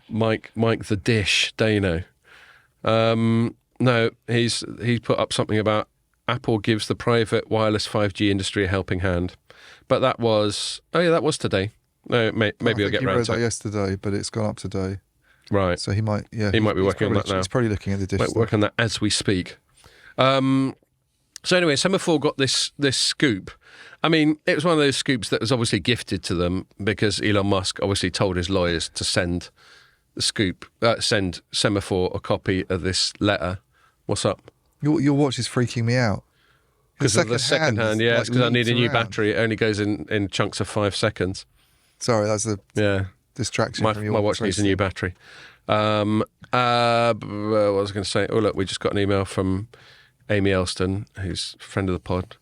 Mike the Dish Dano. No, he's put up something about Apple gives the private wireless 5G industry a helping hand. But that was... Oh, yeah, that was today. No, maybe I'll get around to that it. yesterday, but it's gone up today. Right. So he might be working on that now. He's probably looking at the Dish. Working on that as we speak. So anyway, Semaphore got this scoop. I mean, it was one of those scoops that was obviously gifted to them because Elon Musk obviously told his lawyers to send Semaphore a copy of this letter. What's up? Your watch is freaking me out. Because of the second hand, yeah. It's because I need a new around. battery. It only goes in chunks of 5 seconds. Sorry, that's a distraction from your my watch needs a new battery. What was I going to say? Oh, look, we just got an email from Amy Elston, who's a friend of the pod,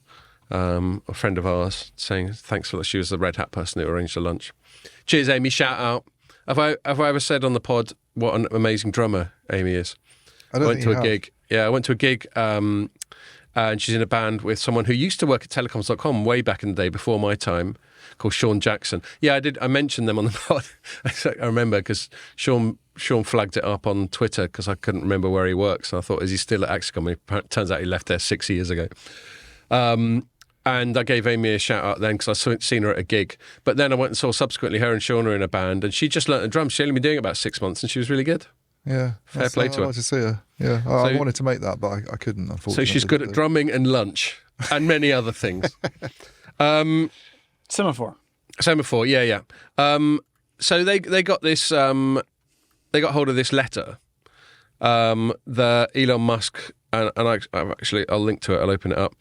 a friend of ours, saying thanks for that. She was the red hat person who arranged the lunch. Cheers, Amy. Shout out. Have I ever said on the pod what an amazing drummer Amy is? I went to a gig. Yeah, I went to a gig, and she's in a band with someone who used to work at Telecoms.com way back in the day, before my time, called Sean Jackson. Yeah, I mentioned them on the pod. I remember because Sean flagged it up on Twitter because I couldn't remember where he works. And I thought, is he still at Axicom? It turns out he left there 6 years ago. And I gave Amy a shout out then because I'd seen her at a gig. But then I went and saw subsequently her and Sean are in a band, and she just learnt the drums. She'd only been doing it about 6 months, and she was really good. Yeah. Fair play to her. I'd like to see her. Yeah. I wanted to make that, but I couldn't, unfortunately. So she's good at drumming and lunch and many other things. Semaphore, yeah. So they got this. They got hold of this letter. The Elon Musk and I'll link to it. I'll open it up.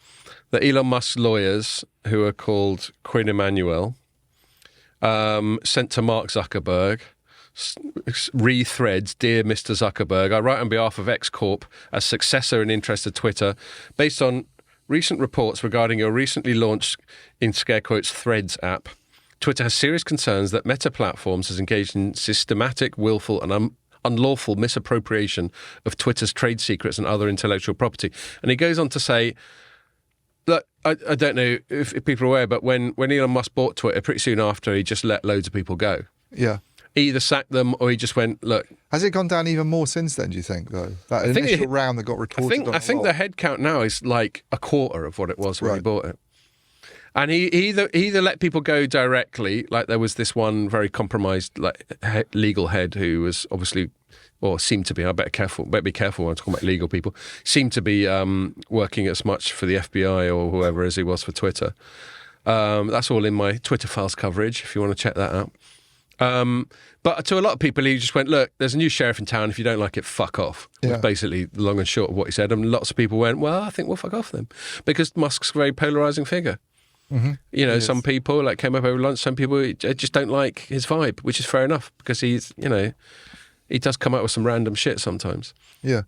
The Elon Musk lawyers, who are called Quinn Emanuel, sent to Mark Zuckerberg. Re-threads, dear Mr. Zuckerberg, I write on behalf of X Corp as successor in interest of Twitter, based on recent reports regarding your recently launched, in scare quotes, Threads app. Twitter has serious concerns that Meta Platforms has engaged in systematic, willful and unlawful misappropriation of Twitter's trade secrets and other intellectual property. And he goes on to say, look, I don't know if people are aware, but when Elon Musk bought Twitter, pretty soon after, he just let loads of people go. Yeah. He either sacked them or he just went, look. Has it gone down even more since then, do you think, though? That initial round that got reported I think the head count now is like a quarter of what it was when he bought it. And he either let people go directly, like there was this one very compromised legal head who was obviously, or seemed to be, better be careful when I'm talking about legal people, seemed to be working as much for the FBI or whoever as he was for Twitter. That's all in my Twitter Files coverage, if you want to check that out. But to a lot of people, he just went, look, there's a new sheriff in town. If you don't like it, fuck off. Yeah. Was basically the long and short of what he said. And lots of people went, well, I think we'll fuck off then. Because Musk's a very polarising figure. You know, some people like came up over lunch. Some people just don't like his vibe, which is fair enough because he's, you know, he does come out with some random shit sometimes. Yeah.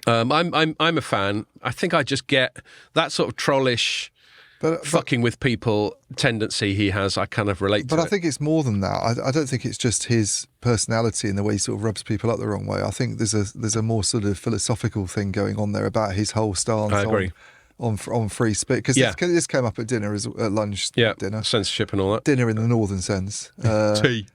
I'm a fan. I think I just get that sort of trollish fucking with people tendency he has. I kind of relate to But it. I think it's more than that. I don't think it's just his personality and the way he sort of rubs people up the wrong way. I think there's a more sort of philosophical thing going on there about his whole stance. I agree. On free speech, because this came up at dinner, at lunch, dinner, censorship and all that. Dinner in the northern sense. Tea.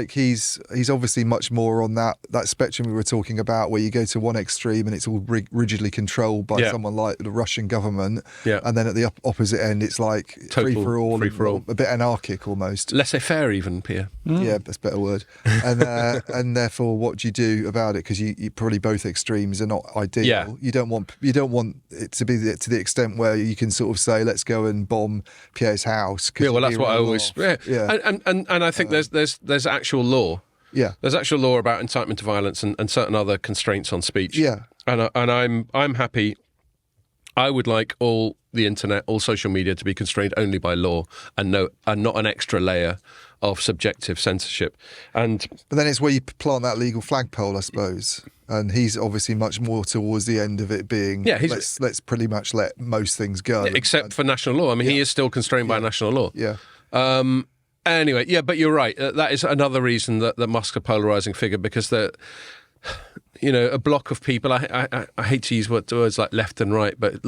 He's obviously much more on that spectrum we were talking about, where you go to one extreme and it's all rigidly controlled by someone like the Russian government, and then at the opposite end it's like Total free for all, a bit anarchic almost. Laissez-faire even, Pierre. Yeah, that's a better word. And therefore, what do you do about it? Because you probably both extremes are not ideal. Yeah. You don't want it to be to the extent where you can sort of say, let's go and bomb Pierre's house. Yeah, well, that's what I always. Yeah. And I think there's actual law. Yeah. There's actual law about incitement to violence and certain other constraints on speech. Yeah. And I'm happy. I would like all the internet, all social media to be constrained only by law and not an extra layer of subjective censorship. But then it's where you plant that legal flagpole, I suppose. And he's obviously much more towards the end of it being, let's pretty much let most things go. Except for national law. I mean, he is still constrained by national law. Yeah. Anyway, but you're right. That is another reason that Musk's a polarising figure, because a block of people, I hate to use words like left and right, but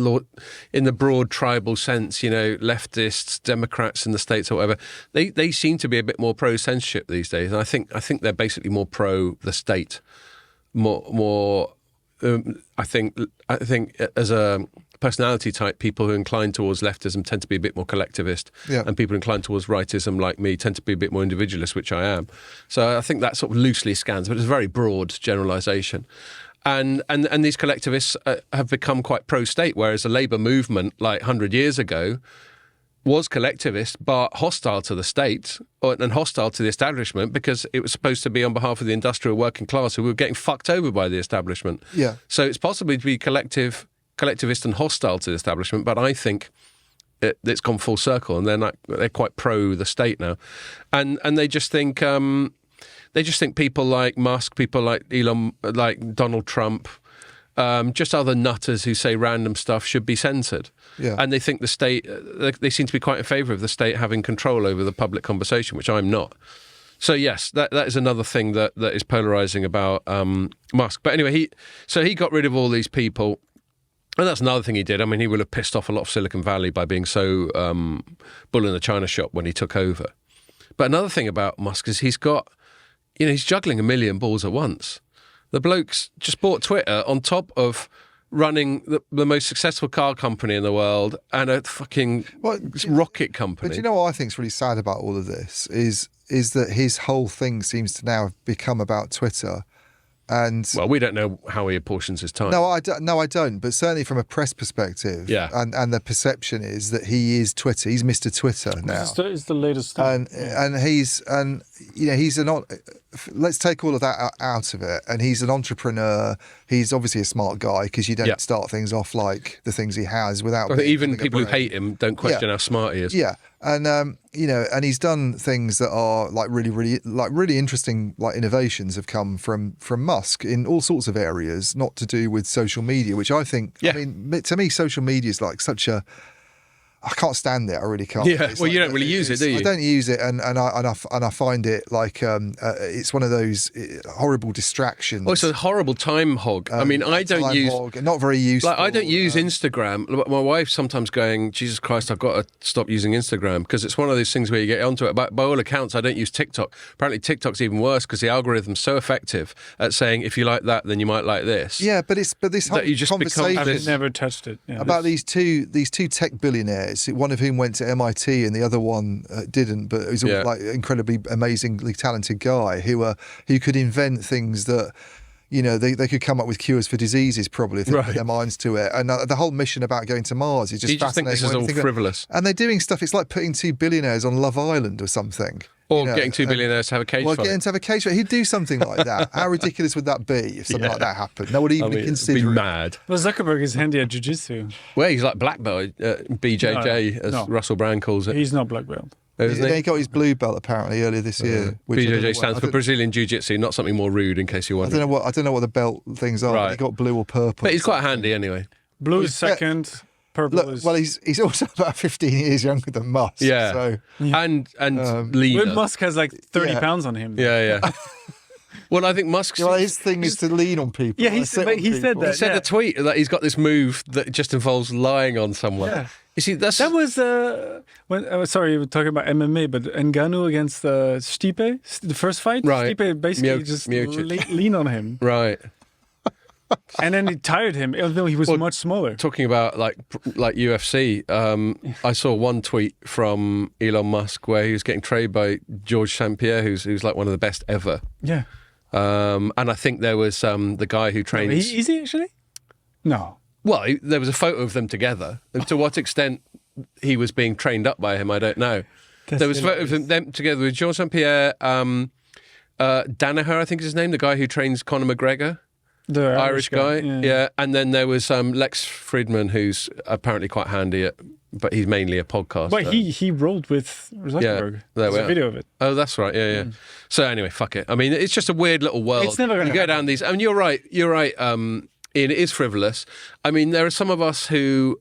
in the broad tribal sense, leftists, Democrats in the States or whatever, they seem to be a bit more pro-censorship these days. And I think they're basically more pro the state. I think as a personality type, people who incline towards leftism tend to be a bit more collectivist, and people inclined towards rightism like me tend to be a bit more individualist, which I am. So I think that sort of loosely scans, but it's a very broad generalisation. And these collectivists have become quite pro-state, whereas the Labour movement, like 100 years ago, was collectivist but hostile to the state and hostile to the establishment, because it was supposed to be on behalf of the industrial working class who were getting fucked over by the establishment. Yeah. So it's possibly to be collectivist and hostile to the establishment, but I think it's gone full circle, and they're quite pro the state now, and they just think people like Musk, people like Elon, like Donald Trump, just other nutters who say random stuff should be censored. Yeah. And they think the state, they seem to be quite in favour of the state having control over the public conversation, which I'm not. So yes, that is another thing that is polarising about Musk. But anyway, he got rid of all these people. And that's another thing he did. I mean, he would have pissed off a lot of Silicon Valley by being so bull in the china shop when he took over. But another thing about Musk is he's juggling a million balls at once. The bloke's just bought Twitter on top of running the most successful car company in the world and a fucking rocket company. But do you know what I think is really sad about all of this is that his whole thing seems to now have become about Twitter. And well, we don't know how he apportions his time. No, I don't. But certainly from a press perspective, and the perception is that he is Twitter. He's Mr. Twitter now. It's the latest thing. And he's let's take all of that out of it. And he's an entrepreneur. He's obviously a smart guy, because you don't start things off like the things he has without. I think even people who hate him don't question how smart he is. Yeah, and and he's done things that are really interesting, like innovations have come from Musk in all sorts of areas, not to do with social media, which I think. I mean, to me, social media is like such a. I can't stand it. I really can't. Yeah, well, you don't really use it, do you? I don't use it, and I find it like it's one of those horrible distractions. Oh, it's a horrible time hog. I mean, I don't use not very useful. Like, I don't use Instagram. My wife's sometimes going, Jesus Christ, I've got to stop using Instagram, because it's one of those things where you get onto it. But by all accounts, I don't use TikTok. Apparently, TikTok's even worse, because the algorithm's so effective at saying if you like that, then you might like this. Yeah, but this whole conversation. I've never touched it. Yeah, about these two tech billionaires. One of whom went to MIT and the other one didn't, but he's like incredibly amazingly talented guy who could invent things that they could come up with cures for diseases probably if they put Right. their minds to it. And the whole mission about going to Mars is just You just think fascinating. this is when you all think about- frivolous? and they're doing stuff. It's like putting 2 billionaires on Love Island or something. Or getting 2 billionaires to have a cage Well, fight. getting to have a cage fight. He'd do something like that. How ridiculous would that be if something like that happened? No one would even it'd consider be it. mad. Well, Zuckerberg is handy at jiu-jitsu. Well, he's like black belt, BJJ, as No. Russell Brand calls it. He's not black belt. Isn't He got his blue belt apparently earlier this year. which I don't know BJJ what- stands I for don't- Brazilian Jiu-Jitsu, not something more rude, in case you I wonder. don't know what the belt things are. Right. He got blue or purple. But he's quite handy anyway. Blue is second, purple Look, is... well, he's also about 15 years younger than Musk. Yeah. So And leader. Well, Musk has like 30 Yeah. pounds on him. Yeah. Well, I think Musk's... well, his thing is to lean on people. Yeah, he like, said- sit but on he said people. that. He said Yeah. a tweet that he's got this move that just involves lying on someone. Yeah. You see, that's... That was when sorry, you were talking about MMA, but Ngannou against Stipe, the first fight. Right. Stipe basically Miocic. just Miocic. lean on him, Right. and then he tired him, even though he was Well, much smaller. Talking about like UFC, I saw one tweet from Elon Musk where he was getting trained by George St. Pierre, who's like one of the best ever. Yeah, And I think there was the guy who trains... is he actually? No. Well, there was a photo of them together. And to what extent he was being trained up by him, I don't know. There was a photo of them together with George St. Pierre, Danaher, I think is his name, the guy who trains Conor McGregor. The Irish guy, Yeah. And then there was Lex Friedman, who's apparently quite handy but he's mainly a podcaster. But he rolled with Zuckerberg. there There's we a are. video of it. Oh, that's right. Yeah. So anyway, fuck it. I mean, it's just a weird little world. It's never gonna You go happen. down these. I mean, you're right. Ian, it is frivolous. I mean, there are some of us who,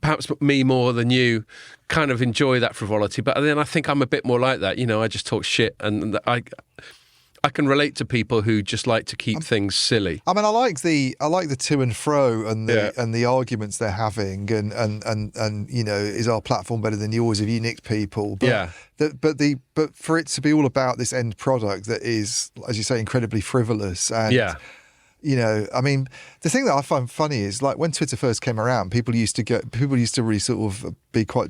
perhaps me more than you, kind of enjoy that frivolity. But then I think I'm a bit more like that. I just talk shit, and I can relate to people who just like to keep things silly. I mean, I like the to and fro and the Yeah. and the arguments they're having, and is our platform better than yours? Have you nicked people? But Yeah. But for it to be all about this end product that is, as you say, incredibly frivolous and Yeah. I mean, the thing that I find funny is like when Twitter first came around, people used to really sort of be quite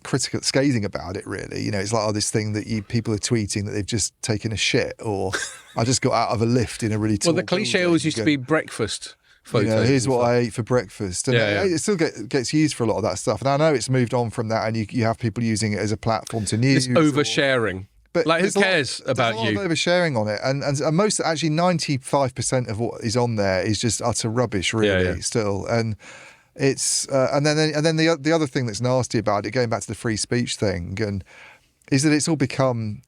critical, scathing about it. Really, it's like this thing that people are tweeting that they've just taken a shit, or I just got out of a lift in a really tall Well, the cliche building. always used to be breakfast photos. Here's and what stuff. I ate for breakfast. And Yeah. it still gets used for a lot of that stuff. And I know it's moved on from that, and you have people using it as a platform to news. It's oversharing. But Like, who there's a lot- cares about there's a you? lot of oversharing on it, and most, actually 95% of what is on there is just utter rubbish, really. Yeah. Still, and it's and then the other thing that's nasty about it, going back to the free speech thing, and is that it's all become.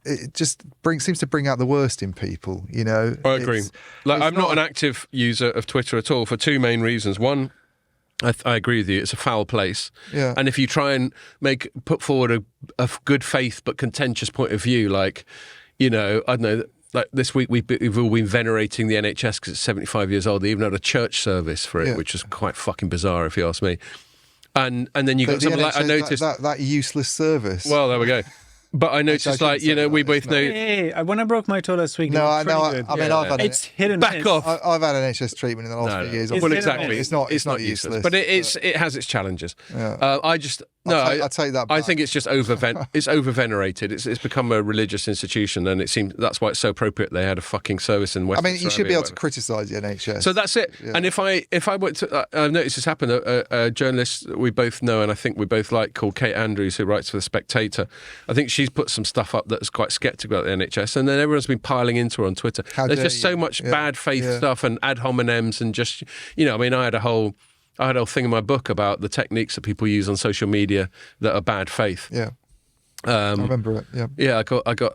It just seems to bring out the worst in people. I agree. It's I'm not not an active user of Twitter at all for two main reasons. One, I agree with you. It's a foul place. Yeah. And if you try and put forward a good faith but contentious point of view, like, I don't know, like this week we've all been venerating the NHS because it's 75 years old. They even had a church service for it, Yeah. which is quite fucking bizarre if you ask me. And then you got the something like, I NHS, noticed. that useless service. Well, there we go. But I noticed, Actually, I like, didn't say we that. both It's know. Hey, when I broke my toe last week, No, it was I know. pretty good. I mean, I've had It's hit and Back miss. off. I've had NHS treatment in the last few years. It's Well, hit and exactly. miss. It's not useless. But it has its challenges. Yeah. I I take that I back. think it's just it's over venerated. It's become a religious institution, and it seems that's why it's so appropriate they had a fucking service in I Western. mean, you should be able to criticise the NHS. So that's it. Yeah. And if I went to, I've noticed this happen. A journalist we both know, and I think we both like, called Kate Andrews, who writes for the Spectator. I think she's put some stuff up that's quite sceptical about the NHS, and then everyone's been piling into her on Twitter. How There's dare just so you. much Yeah. bad faith Yeah. stuff and ad hominems, and just I mean, I had a whole thing in my book about the techniques that people use on social media that are bad faith. Yeah. I remember it. Yeah. Yeah,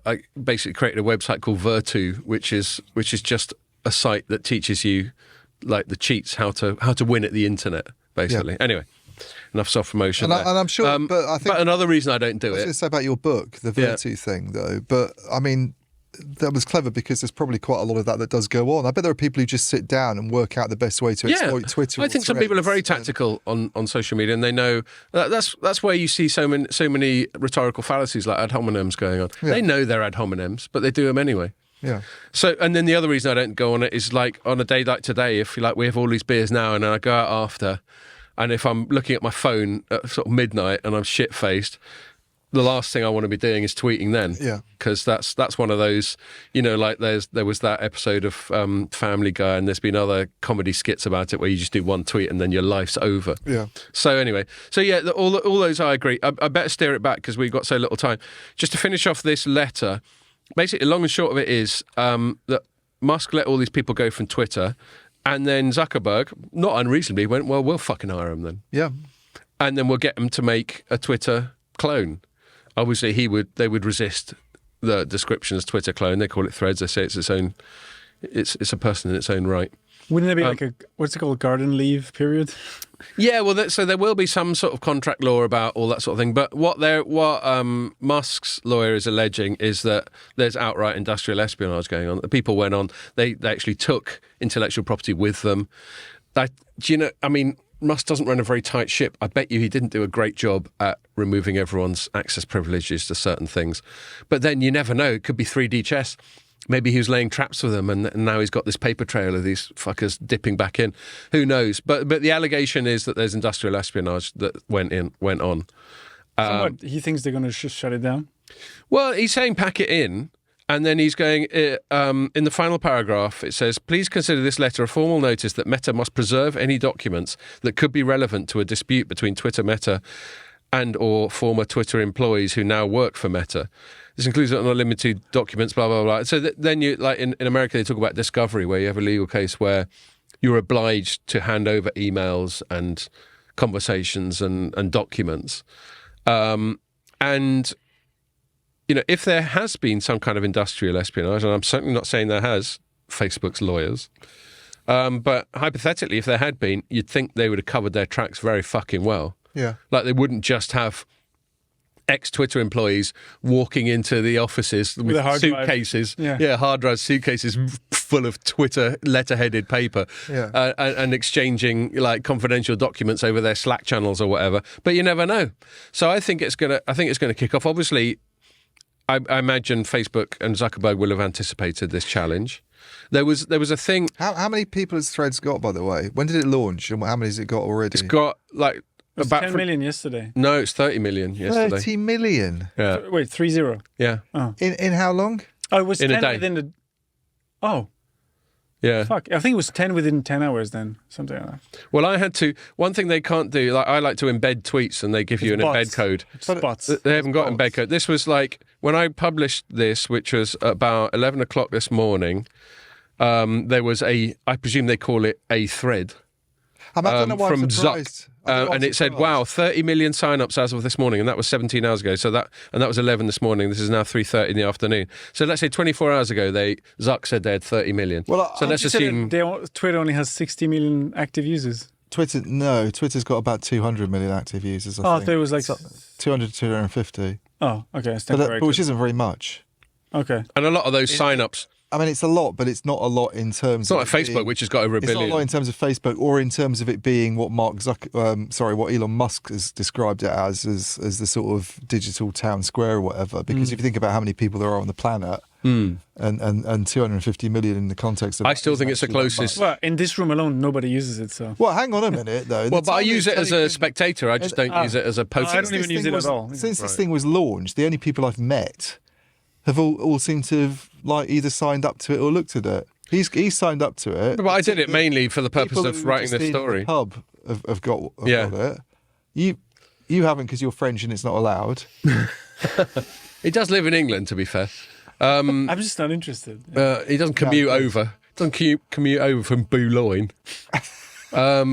I basically created a website called Virtu, which is just a site that teaches you, like, the cheats, how to win at the internet, basically. Yeah. Anyway, enough self promotion. And I'm sure, but I think another reason I don't do I was going it. to say about your book, the Virtue thing, though. But I mean, that was clever because there's probably quite a lot of that does go on. I bet there are people who just sit down and work out the best way to exploit Twitter. I or think some people are Threads. very tactical on social media, and they know that's where you see so many rhetorical fallacies like ad hominems going on. Yeah. They know they're ad hominems, but they do them anyway. Yeah. So, and then the other reason I don't go on it is, like, on a day like today, if you like, we have all these beers now, and then I go out after, and if I'm looking at my phone at sort of midnight and I'm shit faced, the last thing I want to be doing is tweeting then. Yeah. Because that's one of those, like there was that episode of Family Guy, and there's been other comedy skits about it where you just do one tweet and then your life's over. Yeah. So anyway, all those I agree. I better steer it back because we've got so little time. Just to finish off this letter, basically, long and short of it is that Musk let all these people go from Twitter, and then Zuckerberg, not unreasonably, went, well, we'll fucking hire them then. Yeah. And then we'll get them to make a Twitter clone. Obviously, they would resist the description as Twitter clone. They call it Threads. They say it's its own. It's a person in its own right. Wouldn't there be like what's it called, garden leave period? Yeah, well, so there will be some sort of contract law about all that sort of thing. But what Musk's lawyer is alleging is that there's outright industrial espionage going on. The people went on. They actually took intellectual property with them. Musk doesn't run a very tight ship. I bet you he didn't do a great job at removing everyone's access privileges to certain things. But then you never know. It could be 3D chess. Maybe he was laying traps for them, and now he's got this paper trail of these fuckers dipping back in. Who knows? But the allegation is that there's industrial espionage that went on. So what, he thinks they're going to just shut it down? Well, he's saying pack it in. And then he's going, in the final paragraph, it says, please consider this letter a formal notice that Meta must preserve any documents that could be relevant to a dispute between Twitter Meta and or former Twitter employees who now work for Meta. This includes unlimited documents, blah, blah, blah. So then you, like in America, they talk about discovery, where you have a legal case where you're obliged to hand over emails and conversations and documents. If there has been some kind of industrial espionage, and I'm certainly not saying there has, Facebook's lawyers, but hypothetically, if there had been, you'd think they would have covered their tracks very fucking well. Yeah. Like they wouldn't just have ex-Twitter employees walking into the offices with suitcases. Hard drive suitcases full of Twitter letterheaded paper, and exchanging like confidential documents over their Slack channels or whatever. But you never know. So I think it's gonna kick off. Obviously, I imagine Facebook and Zuckerberg will have anticipated this challenge. There was a thing. How many people has Threads got, by the way? When did it launch, and how many has it got already? It's got like about 10 million yesterday. No, it's 30 million yesterday. 30 million. Yeah. Wait, 30. Yeah. Oh. In how long? Oh, it was in 10 a day. within the. Oh. Yeah. Fuck. I think it was 10 within 10 hours then. Something like that. Well, I had to. One thing they can't do, like I like to embed tweets and they give you an embed code. It's bots. They haven't got embed code. This was like, when I published this, which was about 11 o'clock this morning, there was I presume they call it a thread. I don't know why I'm from surprised. And it said, wow, 30 million sign-ups as of this morning, and that was 17 hours ago. So that was 11 this morning. This is now 3:30 in the afternoon. So let's say 24 hours ago, Zuck said they had 30 million. Well, so let's assume Twitter only has 60 million active users. Twitter's got about 200 million active users. I think there was like 200 to 250. Oh, okay, but which isn't very much. Okay, and a lot of those sign-ups. I mean, it's a lot, but it's not a lot in terms. It's not like Facebook, which has got over a billion. It's not a lot in terms of Facebook, or in terms of it being what what Elon Musk has described it as the sort of digital town square or whatever. Because if you think about how many people there are on the planet, and 250 million in the context of, I still think it's the closest. Well, in this room alone, nobody uses it. So, well, hang on a minute though. Well, but I use it as a spectator. I just don't use it as a poster. I don't even use it at all. Since this thing was launched, the only people I've met have all seemed to have like either signed up to it or looked at it. He's signed up to it. But I did it mainly for the purpose of writing this story. The pub have got it. You haven't because you're French and it's not allowed. He does live in England, to be fair. I'm just not interested. He doesn't commute over. Doesn't commute over from Boulogne. But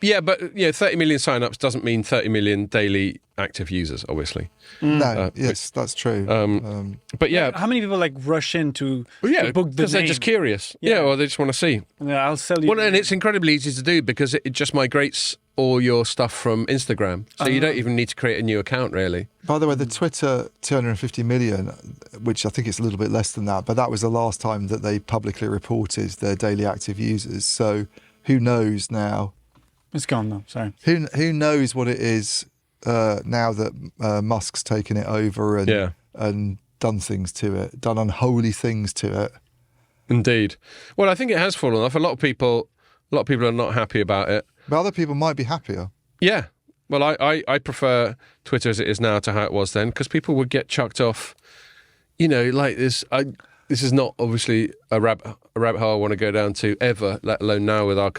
30 million sign-ups doesn't mean 30 million daily active users, obviously. No, yes, that's true. But yeah, how many people like rush in to book the because they're just curious. Yeah, or they just want to see. Yeah, I'll sell you. Well, and it's incredibly easy to do because it just migrates all your stuff from Instagram, so you don't even need to create a new account, really. By the way, the Twitter 250 million, which I think it's a little bit less than that, but that was the last time that they publicly reported their daily active users. So who knows now? It's gone now. Sorry. Who knows what it is now that Musk's taken it over and done things to it, done unholy things to it. Indeed. Well, I think it has fallen off. A lot of people are not happy about it. But other people might be happier. Yeah. Well, I prefer Twitter as it is now to how it was then, because people would get chucked off, like this. This is not obviously a rabbit hole I want to go down to ever, let alone now with our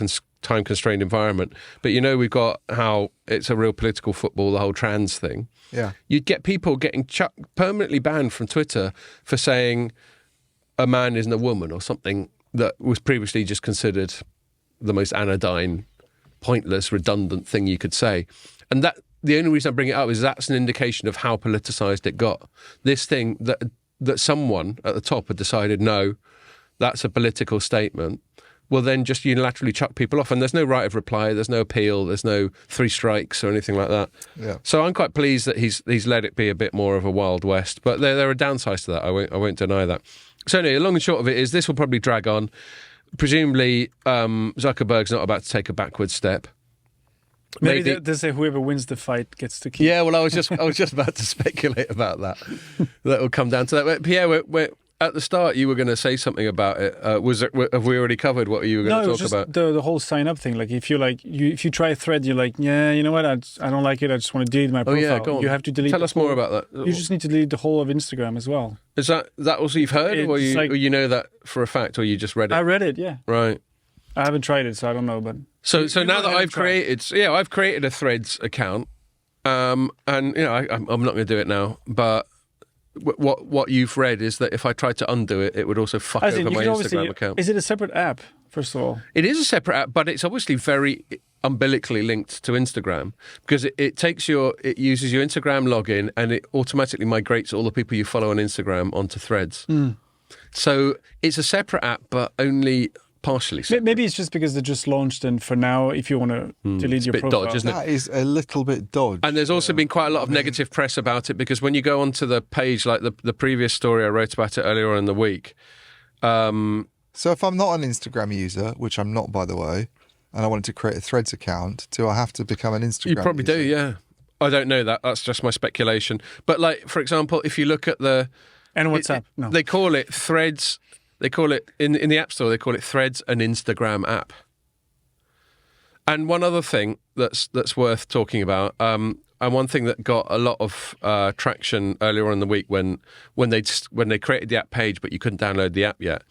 time-constrained environment. But we've got how it's a real political football, the whole trans thing. Yeah. You'd get people getting permanently banned from Twitter for saying a man isn't a woman or something that was previously just considered the most anodyne, pointless, redundant thing you could say. And that the only reason I bring it up is that's an indication of how politicised it got. This thing that someone at the top had decided, no, that's a political statement, will then just unilaterally chuck people off. And there's no right of reply, there's no appeal, there's no 3 strikes or anything like that. Yeah. So I'm quite pleased that he's let it be a bit more of a Wild West. But there are downsides to that, I won't deny that. So anyway, the long and short of it is this will probably drag on. Presumably Zuckerberg's not about to take a backward step. Maybe they say whoever wins the fight gets to keep. Yeah, well, I was just about to speculate about that. That will come down to that. But Pierre, we're, at the start, you were going to say something about it. Have we already covered what you were going to talk about? The whole sign up thing. Like if you try a thread, you're like, yeah, you know what? I don't like it. I just want to delete my profile. Oh yeah, go on. You have to delete. Tell us more about that. You just need to delete the whole of Instagram as well. Is that also you've heard, or you know that for a fact, or you just read it? I read it. Yeah. Right. I haven't tried it, so I don't know. But so now that I've created a Threads account, and I'm not going to do it now, but. What you've read is that if I tried to undo it, it would also fuck over my Instagram account. Is it a separate app, first of all? It is a separate app, but it's obviously very umbilically linked to Instagram because it uses your Instagram login and it automatically migrates all the people you follow on Instagram onto Threads. So it's a separate app, but only partially separate. Maybe it's just because they just launched, and for now, if you want to delete your profile, dodge, isn't it? That is a little bit dodge. And there's also been quite a lot of negative press about it because when you go onto the page, like the previous story I wrote about it earlier on in the week. So if I'm not an Instagram user, which I'm not, by the way, and I wanted to create a Threads account, do I have to become an Instagram You probably user? do, yeah. I don't know that. That's just my speculation. But like, for example, if you look at and WhatsApp, no. They call it Threads. They call it, in the App Store, they call it Threads, an Instagram app. And one other thing that's worth talking about, and one thing that got a lot of traction earlier on in the week when they created the app page but you couldn't download the app yet,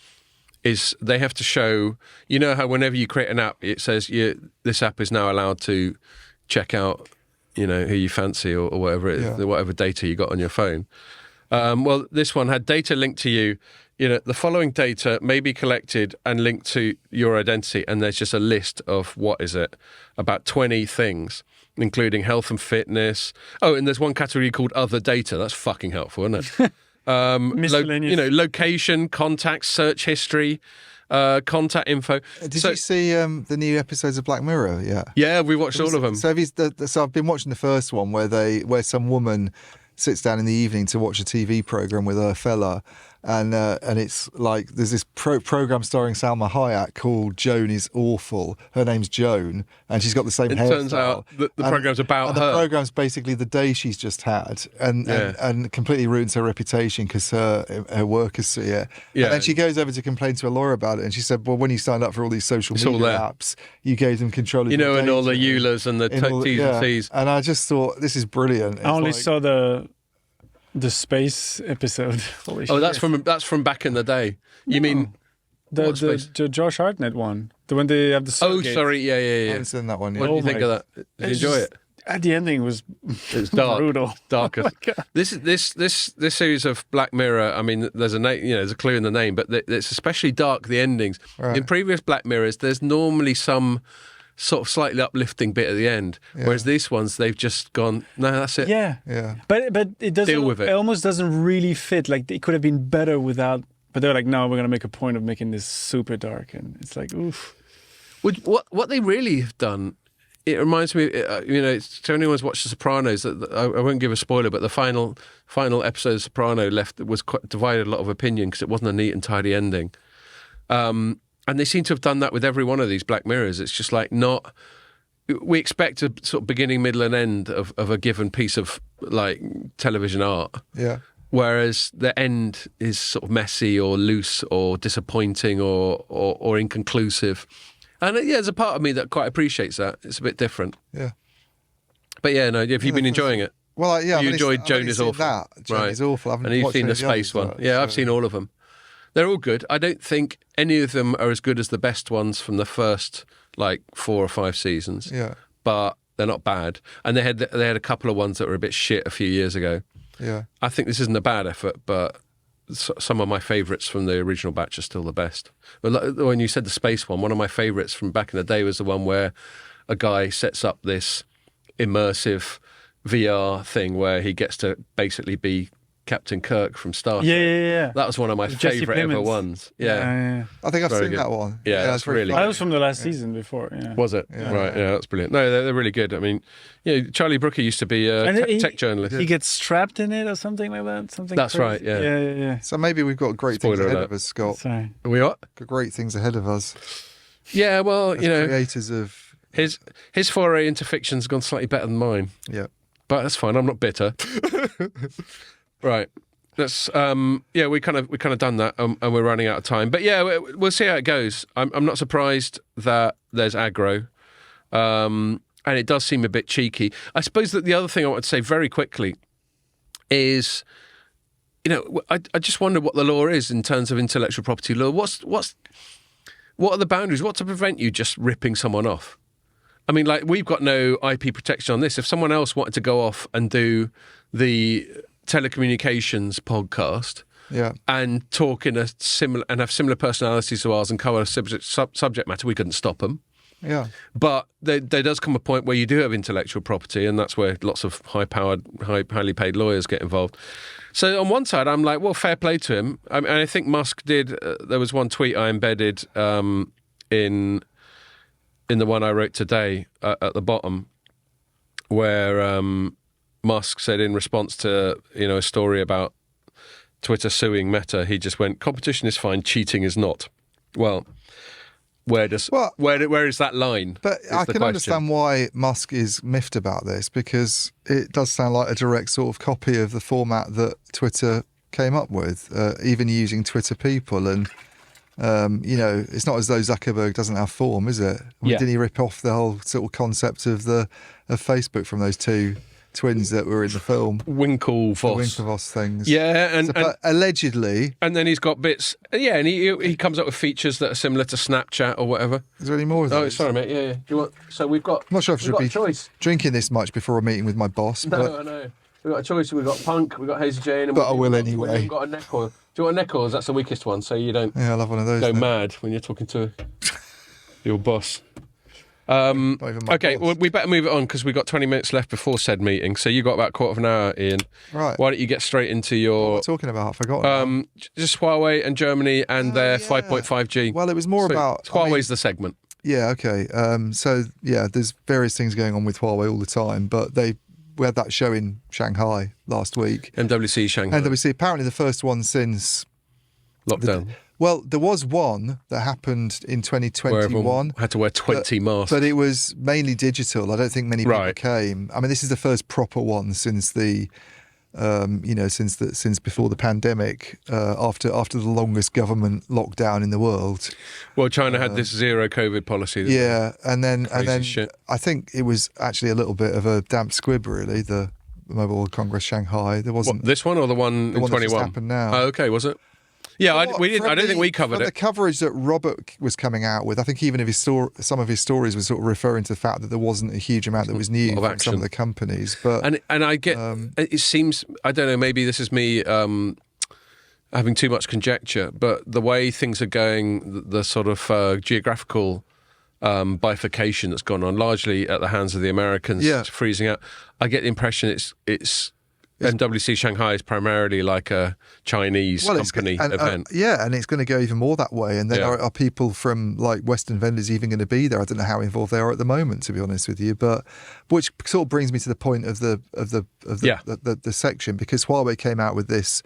is they have to show, how whenever you create an app, it says this app is now allowed to check out, who you fancy or whatever it is, whatever data you got on your phone. Well, this one had data linked to you. The following data may be collected and linked to your identity, and there's just a list of, about 20 things, including health and fitness. Oh, and there's one category called other data. That's fucking helpful, isn't it? Miscellaneous. Location, contacts, search history, contact info. Did you see the new episodes of Black Mirror? Yeah. Yeah, we watched all of them. So I've been watching the first one where some woman sits down in the evening to watch a TV program with her fella. And it's like there's this program starring Salma Hayek called Joan is Awful. Her name's Joan, and she's got the same hairstyle. It turns out that the program's about her. The program's basically the day she's just had, and completely ruins her reputation because her workers see it. Yeah. And then she goes over to complain to a lawyer about it, and she said, "Well, when you signed up for all these social media apps, you gave them control of your and data, all the EULAs and the T's and C's." And I just thought this is brilliant. I only saw the space episode. Holy shit. That's from back in the day. You mean the Josh Hartnett one? The one they have the surrogate. Oh, sorry, yeah. I haven't seen that one yet. What did you think of that? Did you enjoy it? The ending was dark, brutal. Darker. Oh this series of Black Mirror. I mean, there's a name, there's a clue in the name, but it's especially dark. The endings in previous Black Mirrors, there's normally some sort of slightly uplifting bit at the end, whereas these ones they've just gone, no, that's it. Yeah. But it doesn't deal with it. It almost doesn't really fit. Like it could have been better without. But they're like, no, we're going to make a point of making this super dark, and it's like, oof. What they really have done, it reminds me, to anyone who's watched The Sopranos, I won't give a spoiler, but the final episode of Soprano was quite divided a lot of opinion because it wasn't a neat and tidy ending. And they seem to have done that with every one of these Black Mirrors. It's just like we expect a sort of beginning, middle, and end of a given piece of like television art. Yeah. Whereas the end is sort of messy or loose or disappointing or inconclusive. And there's a part of me that quite appreciates that. It's a bit different. Yeah. But yeah, no, have you been enjoying it? Well, yeah, You I've enjoyed only Joan is seen Awful. That Joan is Awful. I haven't And you've watched seen any the of space others, one. but, Yeah, I've seen all of them. They're all good. I don't think any of them are as good as the best ones from the first 4 or 5 seasons. Yeah, But they're not bad. And they had a couple of ones that were a bit shit a few years ago. yeah. I think this isn't a bad effort, but some of my favourites from the original batch are still the best. But when you said the space one of my favourites from back in the day was the one where a guy sets up this immersive VR thing where he gets to basically be Captain Kirk from Star Trek. Yeah. That was one of my Jesse favourite ever Plemons. ones. Yeah. I think I've Very seen good. that one. Yeah, that's it's very really funny. That was from the last season before. Yeah. Was it? Yeah. Right, yeah, that's brilliant. No, they're really good. I mean, Charlie Brooker used to be a And tech journalist. He gets strapped in it or something like that. Something. That's crazy. right, yeah. Yeah. So maybe we've got great Spoiler things ahead alert. of us, Scott. Sorry. Are we what? Got great things ahead of us. Yeah, well, As creators of his foray into fiction's gone slightly better than mine. yeah. But that's fine. I'm not bitter. Right. That's we kind of done that, and we're running out of time. But yeah, we'll see how it goes. I'm not surprised that there's aggro, and it does seem a bit cheeky. I suppose that the other thing I want to say very quickly is, I just wonder what the law is in terms of intellectual property law. What are the boundaries? What to prevent you just ripping someone off? I mean, we've got no IP protection on this. If someone else wanted to go off and do the telecommunications podcast Yeah. and talk in a similar and have similar personalities to ours and cover a subject matter, we couldn't stop them. Yeah. But there does come a point where you do have intellectual property, and that's where lots of highly paid lawyers get involved. So on one side, I'm like, well, fair play to him. And I think Musk did. There was one tweet I embedded in the one I wrote today at the bottom, where Musk said in response to a story about Twitter suing Meta, he just went, "Competition is fine, cheating is not." Well, where is that line? But I can understand why Musk is miffed about this, because it does sound like a direct sort of copy of the format that Twitter came up with, even using Twitter people. And, it's not as though Zuckerberg doesn't have form, is it? Yeah. Didn't he rip off the whole sort of concept of Facebook from those two twins that were in the film? Winklevoss things. Yeah, but allegedly. And then he's got bits. Yeah, and he comes up with features that are similar to Snapchat or whatever. Is there any more of those? Oh, sorry, mate. Yeah. Do you want? So we've got. I'm not sure if I should be choice. drinking this much before a meeting with my boss. No, but I know. We've got a choice. We've got Punk. We've got Hazy Jane. And But I will anyway. We've got a neck oil. Do you want a neck oil? That's the weakest one, so you don't yeah, I love one of those. go then. mad when you're talking to your boss. Not even my Okay, boss. well, we better move it on because we've got 20 minutes left before said meeting. So you got about a quarter of an hour, Ian. Right. Why don't you get straight into What your am I talking about? I've forgotten. just Huawei and Germany and their 5.5G. Well, it was more about Huawei's the segment. Yeah, okay. There's various things going on with Huawei all the time, but we had that show in Shanghai last week. MWC Shanghai. And we apparently the first one since Lockdown. there was one that happened in Where 2021. everyone had to wear 20 masks. But it was mainly digital. I don't think many people Right. came. I mean, this is the first proper one since since before the pandemic, after the longest government lockdown in the world. Well, China had this zero COVID policy. Yeah, and then shit. I think it was actually a little bit of a damp squib, really. The Mobile World Congress Shanghai. There wasn't What, this one or the one the in one that 21? just happened now. Oh, okay, was it? Yeah, I don't think we covered The it. coverage that Robert was coming out with, I think even if some of his stories were sort of referring to the fact that there wasn't a huge amount that was new Lot of from some action. of the companies. But And I get, it seems, I don't know, maybe this is me having too much conjecture, but the way things are going, the sort of geographical bifurcation that's gone on, largely at the hands of the Americans freezing out, I get the impression it's MWC Shanghai is primarily like a Chinese company event. And it's going to go even more that way. And then are people from like Western vendors even going to be there? I don't know how involved they are at the moment, to be honest with you. But which sort of brings me to the point of the section, because Huawei came out with this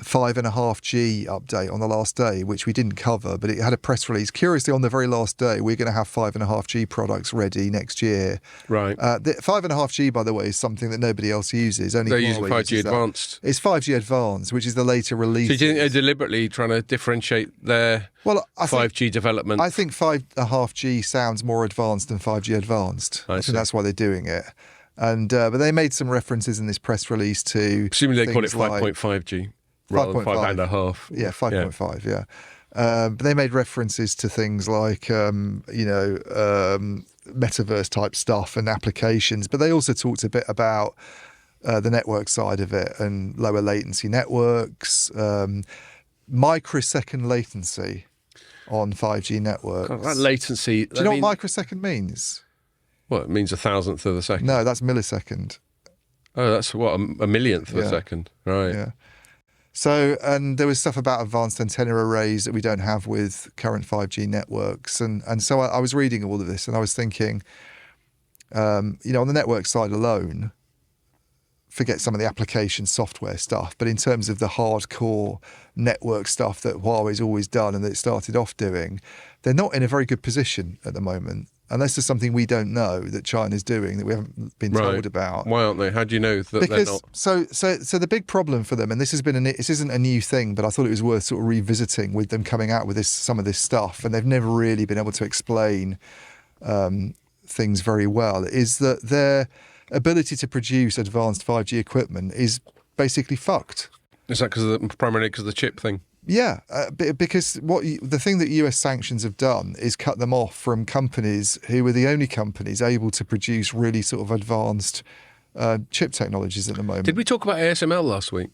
5.5G update on the last day, which we didn't cover, but it had a press release. Curiously, on the very last day, we're going to have 5.5G products ready next year. Right. The 5.5G, by the way, is something that nobody else uses. Only They're Huawei using 5G uses that. Advanced. It's 5G Advanced, which is the later release. So do you think they're deliberately trying to differentiate their 5G development? I think 5.5G sounds more advanced than 5G Advanced. I think see. that's why they're doing it. But they made some references in this press release to Presumably they call it things like 5.5G rather than 5.5. Yeah, 5.5. Yeah. But they made references to things like metaverse type stuff and applications. But they also talked a bit about the network side of it and lower latency networks, microsecond latency on 5G networks. God, that latency. Do you know what microsecond means? Well, it means a thousandth of a second. No, that's millisecond. Oh, that's what, a millionth of a second. Right. Yeah. So, and there was stuff about advanced antenna arrays that we don't have with current 5G networks. And so I was reading all of this and I was thinking, on the network side alone, forget some of the application software stuff, but in terms of the hardcore network stuff that Huawei's always done and that it started off doing, they're not in a very good position at the moment. Unless there's something we don't know that China's doing that we haven't been told about. Why aren't they? How do you know that they're not? So the big problem for them, and this isn't a new thing, but I thought it was worth sort of revisiting with them coming out with some of this stuff, and they've never really been able to explain things very well, is that their ability to produce advanced 5G equipment is basically fucked. Is that primarily because of the chip thing? Yeah, because the thing that US sanctions have done is cut them off from companies who were the only companies able to produce really sort of advanced chip technologies at the moment. Did we talk about ASML last week?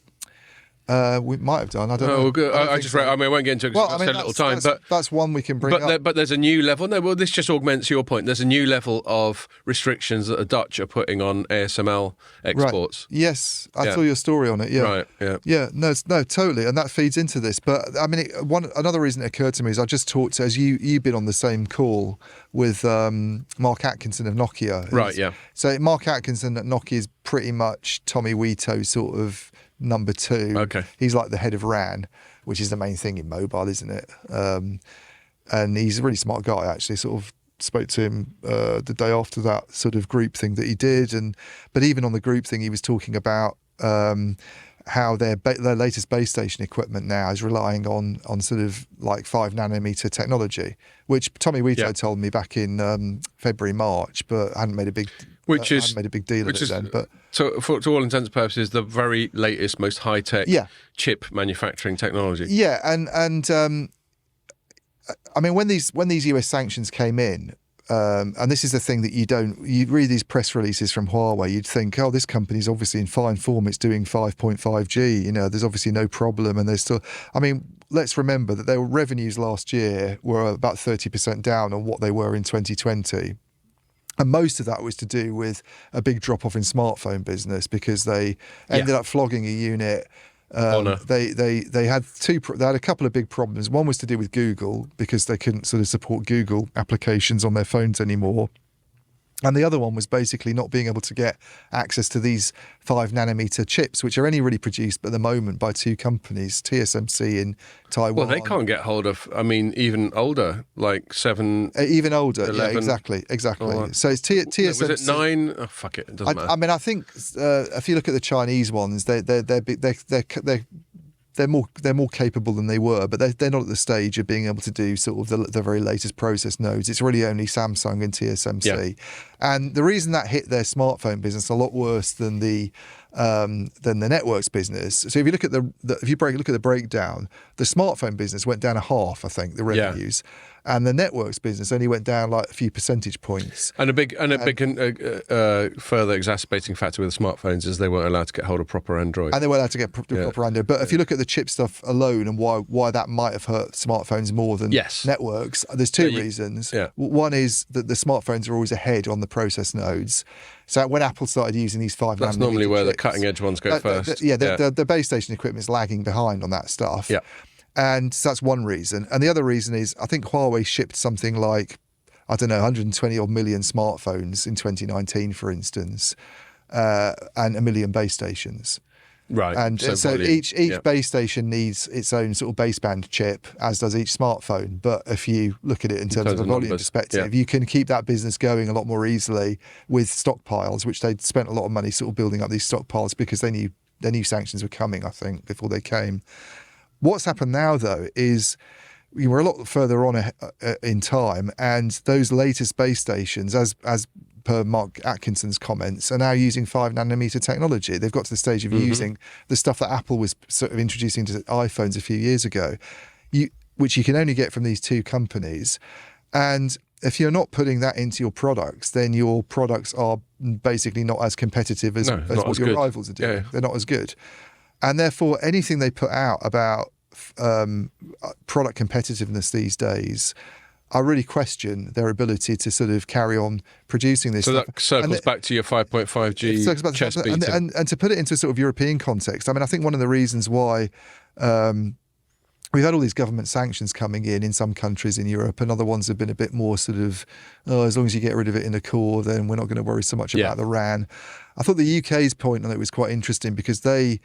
We might have done. I don't know. Well, good. I just read. I mean, I won't get into it because it's a little time. But that's one we can bring up. But there's a new level. No, well, this just augments your point. There's a new level of restrictions that the Dutch are putting on ASML exports. Right. Yes, I saw your story on it. Yeah. Right. Yeah. Yeah. No, totally, and that feeds into this. But I mean, another reason it occurred to me is I just talked as you've been on the same call with Mark Atkinson of Nokia. Right. Yeah. So Mark Atkinson at Nokia is pretty much Tommy Wito's sort of number two. Okay. He's like the head of RAN, which is the main thing in mobile, isn't it? And he's a really smart guy, actually. Sort of spoke to him the day after that sort of group thing that he did. But even on the group thing, he was talking about how their latest base station equipment now is relying on sort of like 5 nanometer technology, which Tommy Wito told me back in February, March, but I hadn't made a big deal of it then. But so, to all intents and purposes, the very latest, most high tech chip manufacturing technology. Yeah, and I mean, when these US sanctions came in, and this is the thing that you read these press releases from Huawei, you'd think, oh, this company's obviously in fine form, it's doing 5.5G, there's obviously no problem, and there's still, I mean, let's remember that their revenues last year were about 30% down on what they were in 2020. And most of that was to do with a big drop off in smartphone business because they ended up flogging a unit. They had a couple of big problems. One was to do with Google because they couldn't sort of support Google applications on their phones anymore. And the other one was basically not being able to get access to these 5 nanometer chips, which are only really produced at the moment by 2 companies, TSMC in Taiwan. Well, they can't get hold of, I mean, even older, like 7, even older, 11. Yeah, exactly. Oh, so it's TSMC. Was it 9? Oh, fuck it doesn't matter. I mean, I think if you look at the Chinese ones, they're more capable than they were, but they're not at the stage of being able to do sort of the very latest process nodes. It's really only Samsung and TSMC. Yeah. And the reason that hit their smartphone business a lot worse than the networks business. So if you look at look at the breakdown, the smartphone business went down a half, I think, the revenues. Yeah. And the networks business only went down like a few percentage points. And a big further exacerbating factor with the smartphones is they weren't allowed to get hold of proper Android. And they weren't allowed to get proper Android. But if you look at the chip stuff alone and why that might have hurt smartphones more than networks, there's 2 reasons. Yeah. One is that the smartphones are always ahead on the process nodes. So when Apple started using these 5 nanometer that's normally where chips, the cutting edge ones go first. The base station equipment is lagging behind on that stuff. Yeah. And so that's one reason. And the other reason is I think Huawei shipped something like, 120 odd million smartphones in 2019, for instance, and 1 million base stations. Right. And so each base station needs its own sort of baseband chip, as does each smartphone. But if you look at it in terms of a volume perspective, you can keep that business going a lot more easily with stockpiles, which they'd spent a lot of money sort of building up these stockpiles because they knew sanctions were coming, I think, before they came. What's happened now, though, is we're a lot further on in time, and those latest base stations, as per Mark Atkinson's comments, are now using 5 nanometer technology. They've got to the stage of using the stuff that Apple was sort of introducing to iPhones a few years ago, which you can only get from these 2 companies. And if you're not putting that into your products, then your products are basically not as competitive as what your rivals are doing. Yeah. They're not as good. And therefore, anything they put out about product competitiveness these days, I really question their ability to sort of carry on producing this stuff. That circles back to your 5.5G chess beating. And to put it into sort of European context, I mean, I think one of the reasons why we've had all these government sanctions coming in some countries in Europe, and other ones have been a bit more sort of, as long as you get rid of it in the core, then we're not going to worry so much about the RAN. I thought the UK's point on it was quite interesting, because they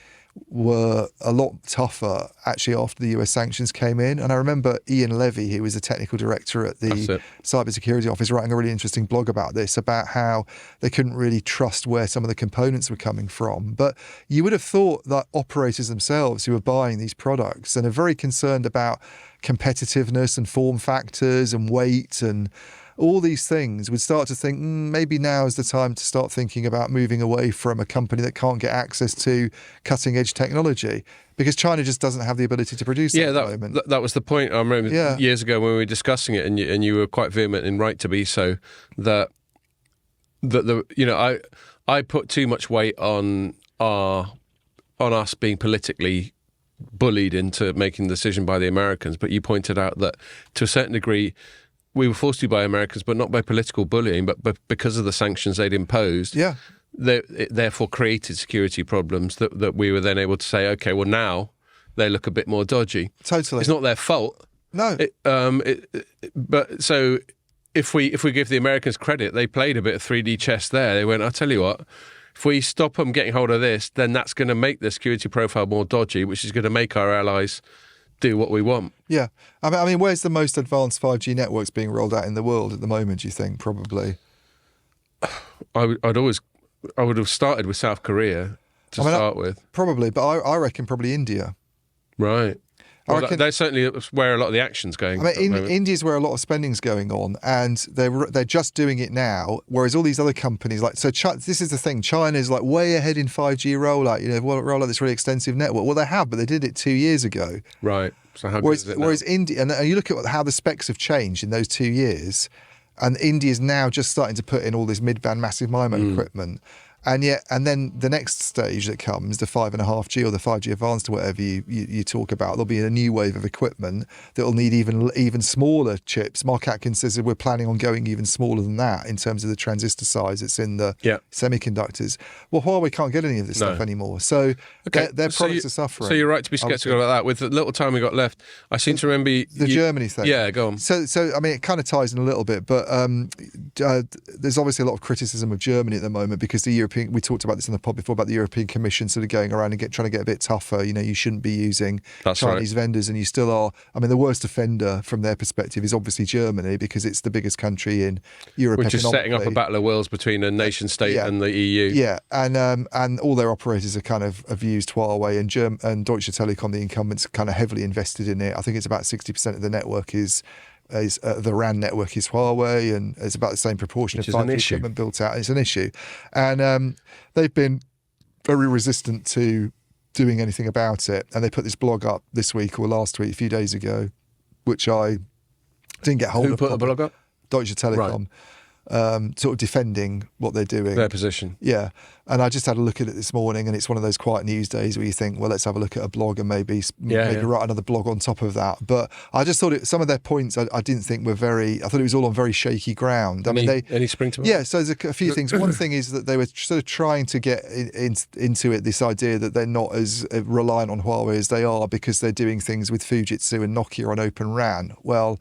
were a lot tougher actually after the US sanctions came in. And I remember Ian Levy, who was the technical director at the Cybersecurity Office, writing a really interesting blog about this, about how they couldn't really trust where some of the components were coming from. But you would have thought that operators themselves who are buying these products and are very concerned about competitiveness and form factors and weight and all these things would start to think maybe now is the time to start thinking about moving away from a company that can't get access to cutting edge technology, because China just doesn't have the ability to produce at the moment. That was the point. I remember years ago when we were discussing it, and you were quite vehement and right to be so, that I put too much weight on us being politically bullied into making the decision by the Americans, but you pointed out that to a certain degree we were forced to by Americans, but not by political bullying, but because of the sanctions they'd imposed. Yeah, it therefore created security problems that we were then able to say, okay, well now they look a bit more dodgy. Totally, it's not their fault. No, but so if we give the Americans credit, they played a bit of 3D chess there. They went, I'll tell you what, if we stop them getting hold of this, then that's going to make the security profile more dodgy, which is going to make our allies do what we want. Yeah. I mean, where's the most advanced 5G networks being rolled out in the world at the moment, do you think? Probably. I would have started with South Korea to start with. Probably, but I reckon probably India. Right. Well, that's certainly where a lot of the action's going. I mean, India's where a lot of spending's going on, and they're just doing it now. Whereas all these other companies, this is the thing, China's like way ahead in 5G rollout. You know, roll out this really extensive network. Well, they have, but they did it 2 years ago. Right. So how good is it now? Whereas India, and you look at how the specs have changed in those 2 years, and India's now just starting to put in all this mid-band massive MIMO equipment. And then the next stage that comes, the 5.5G or the 5G advanced or whatever you talk about, there'll be a new wave of equipment that will need even smaller chips. Mark Atkins says that we're planning on going even smaller than that in terms of the transistor size that's in the semiconductors. Well, Huawei can't get any of this stuff anymore. So their products are suffering. So you're right to be sceptical about that. With the little time we got left, I seem to remember... The Germany thing. Yeah, go on. So I mean, it kind of ties in a little bit, but there's obviously a lot of criticism of Germany at the moment because the European... We talked about this in the pod before about the European Commission sort of going around and trying to get a bit tougher. You know, you shouldn't be using Chinese vendors, and you still are. I mean, the worst offender from their perspective is obviously Germany because it's the biggest country in Europe. Which is setting up a battle of wills between a nation state and the EU. Yeah, and all their operators have used Huawei and Deutsche Telekom, the incumbents, kind of heavily invested in it. I think it's about 60% of the network is the RAN network is Huawei, and it's about the same proportion of 5G equipment built out. It's an issue. And they've been very resistant to doing anything about it. And they put this blog up this week or last week, a few days ago, which I didn't get hold of. Who put the blog up? Deutsche Telekom. Sort of defending what they're doing. Their position. Yeah. And I just had a look at it this morning, and it's one of those quiet news days where you think, well, let's have a look at a blog and maybe write another blog on top of that. But I just thought some of their points I didn't think were I thought it was all on very shaky ground. Any spring to mind? Yeah, so there's a few things. One thing is that they were sort of trying to get into it, this idea that they're not as reliant on Huawei as they are because they're doing things with Fujitsu and Nokia on Open RAN. Well,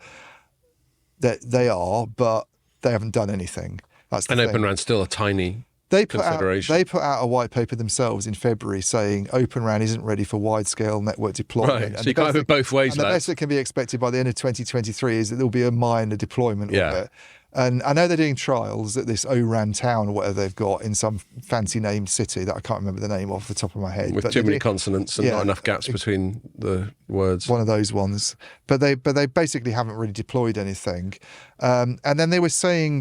they are, but they haven't done anything. That's the thing. Open RAN's still a tiny consideration. They put out a white paper themselves in February saying Open RAN isn't ready for wide-scale network deployment. Right, so you can't have it both ways, And the best that can be expected by the end of 2023 is that there'll be a minor deployment of it. And I know they're doing trials at this ORAN town or whatever they've got in some fancy named city that I can't remember the name off the top of my head. With too many consonants and not enough gaps between the words. One of those ones. But they basically haven't really deployed anything. And then they were saying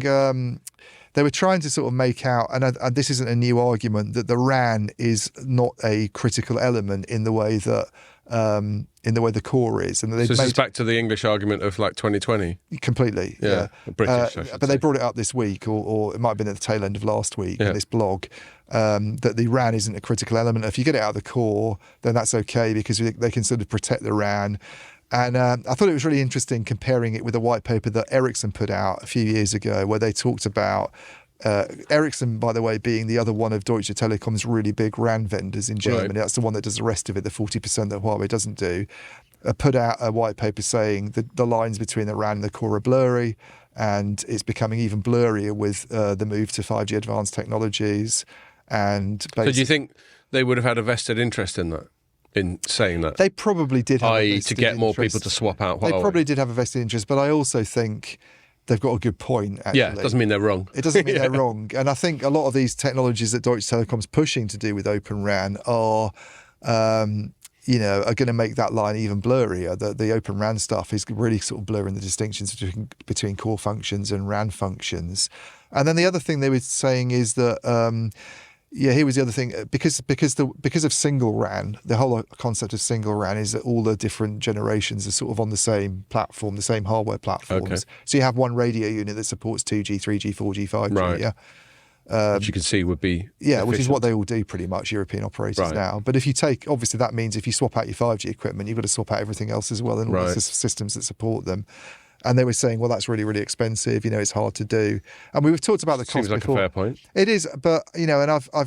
they were trying to sort of make out, and this isn't a new argument, that the RAN is not a critical element in the way that the core is. And so this is back to the English argument of like 2020? Completely, yeah. British, but they brought it up this week, or it might have been at the tail end of last week in this blog, that the RAN isn't a critical element. If you get it out of the core, then that's okay because they can sort of protect the RAN. And I thought it was really interesting comparing it with a white paper that Ericsson put out a few years ago where they talked about Ericsson, by the way, being the other one of Deutsche Telekom's really big RAN vendors in Germany. Right. That's the one that does the rest of it, the 40% that Huawei doesn't do. Put out a white paper saying that the lines between the RAN and the core are blurry, and it's becoming even blurrier with the move to 5G advanced technologies. And so do you think they would have had a vested interest in that? In saying that? They probably did have i.e. to get more people to swap out Huawei. They probably did have a vested interest, but I also think they've got a good point, actually. Yeah, it doesn't mean they're wrong. It doesn't mean they're wrong. And I think a lot of these technologies that Deutsche Telekom's pushing to do with Open RAN are going to make that line even blurrier. The Open RAN stuff is really sort of blurring the distinctions between core functions and RAN functions. And then the other thing they were saying is that here was the other thing. Because of single RAN, the whole concept of single RAN is that all the different generations are sort of on the same platform, the same hardware platforms. Okay. So you have one radio unit that supports 2G, 3G, 4G, 5G. Right. Yeah. Which you can see would be efficient. Which is what they all do pretty much, European operators now. But if you obviously that means if you swap out your 5G equipment, you've got to swap out everything else as well and all the systems that support them. And they were saying, well, that's really, really expensive. It's hard to do. And we've talked about the cost before. Seems like a fair point. It is, but and I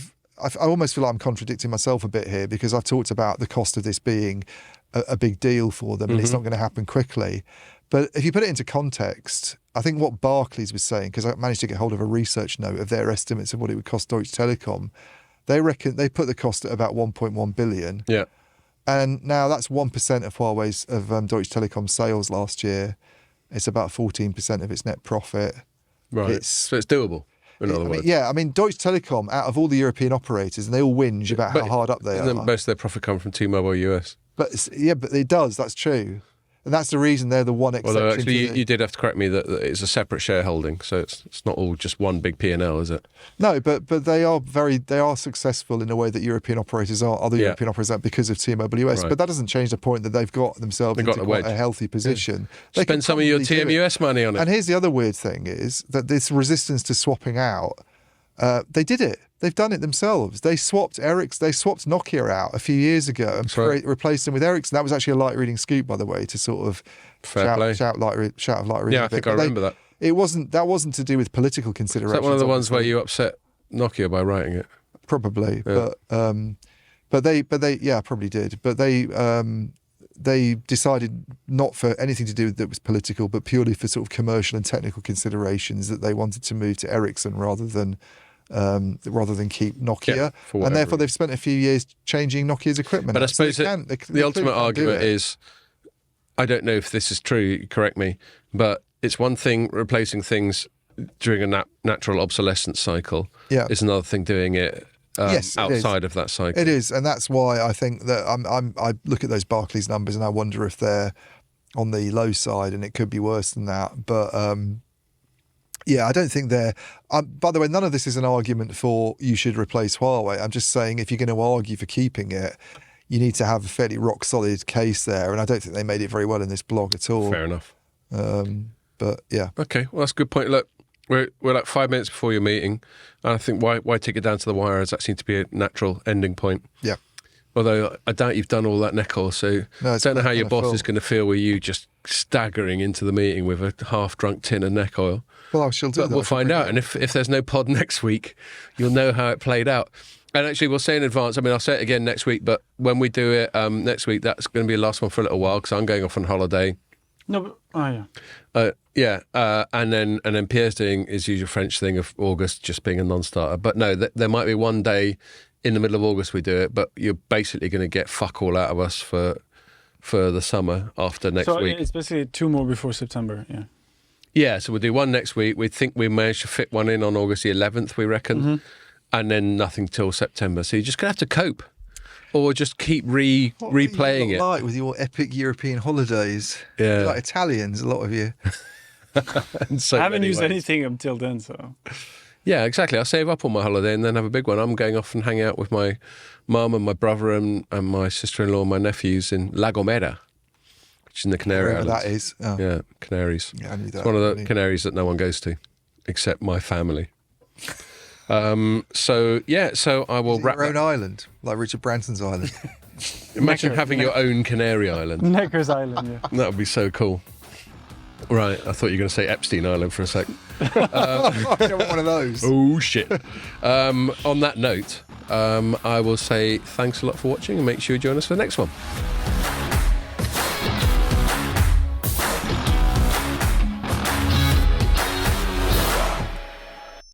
almost feel like I'm contradicting myself a bit here because I've talked about the cost of this being a big deal for them, and it's not going to happen quickly. But if you put it into context, I think what Barclays was saying, because I managed to get hold of a research note of their estimates of what it would cost Deutsche Telekom, they reckon they put the cost at about 1.1 billion. Yeah. And now that's 1% of Huawei's of Deutsche Telekom's sales last year. It's about 14% of its net profit. Right. So it's doable, in other words. Deutsche Telekom, out of all the European operators, and they all whinge about how hard up they are. Most of their profit comes from T-Mobile US. But it does. That's true. And that's the reason they're the one exception. Although actually you did have to correct me that it's a separate shareholding, so it's not all just one big P&L, is it? No, but they are successful in a way that European operators are, other European operators are because of T-Mobile US. Right. But that doesn't change the point that they've got themselves into quite a healthy position. Yeah. Spend some of your TMUS money on it. And here's the other weird thing is that this resistance to swapping out, they did it. They've done it themselves. They swapped Nokia out a few years ago and replaced them with Ericsson. That was actually a light reading scoop, by the way, to sort of shout of light reading. Yeah, I think I remember that. That wasn't to do with political considerations. Is that one of the ones where you upset Nokia by writing it? Probably, yeah. but they probably did. But they decided not for anything to do that was political, but purely for sort of commercial and technical considerations that they wanted to move to Ericsson rather than keep Nokia, and therefore they've spent a few years changing Nokia's equipment. But I suppose the ultimate argument is, I don't know if this is true, correct me, but it's one thing replacing things during a natural obsolescence cycle. Yeah. It's another thing doing it outside of that cycle. It is, and that's why I think that I look at those Barclays numbers and I wonder if they're on the low side, and it could be worse than that. But I don't think they're... by the way, none of this is an argument for you should replace Huawei. I'm just saying if you're going to argue for keeping it, you need to have a fairly rock-solid case there, and I don't think they made it very well in this blog at all. Fair enough. But, yeah. Okay, well, that's a good point. Look, we're like 5 minutes before your meeting, and I think why take it down to the wire, as that seems to be a natural ending point. Yeah. Although I doubt you've done all that Necol, so I don't know how your boss is going to feel with you just staggering into the meeting with a half-drunk tin of neck oil. Well, she'll do that. We'll find out. And if there's no pod next week, you'll know how it played out. And actually, we'll say in advance, I'll say it again next week, but when we do it next week, that's going to be the last one for a little while because I'm going off on holiday. No, but, oh yeah. And then Pierre's doing his usual French thing of August just being a non-starter. But no, there might be one day in the middle of August we do it, but you're basically going to get fuck all out of us for the summer after next week. So it's basically 2 more before September, yeah. Yeah, so we'll do one next week. We think we managed to fit one in on August the 11th, we reckon, and then nothing till September. So you're just going to have to cope. Or just keep replaying it. Like with your epic European holidays. Yeah. You're like Italians, a lot of you. So I haven't used ways. anything until then, so... Yeah, exactly. I'll save up on my holiday and then have a big one. I'm going off and hang out with my mum and my brother and my sister-in-law and my nephews in La Gomera, which is in the Canary Wherever Islands. that is. Oh. Yeah, Canaries. Yeah, I knew that. It's one of the Canaries that no one goes to, except my family. So I will wrap your own island, like Richard Branson's island. Imagine having your own Canary Island. Neckar's Island, yeah. That would be so cool. Right, I thought you were going to say Epstein Island for a sec. I don't want one of those. Oh, shit. On that note, I will say thanks a lot for watching and make sure you join us for the next one.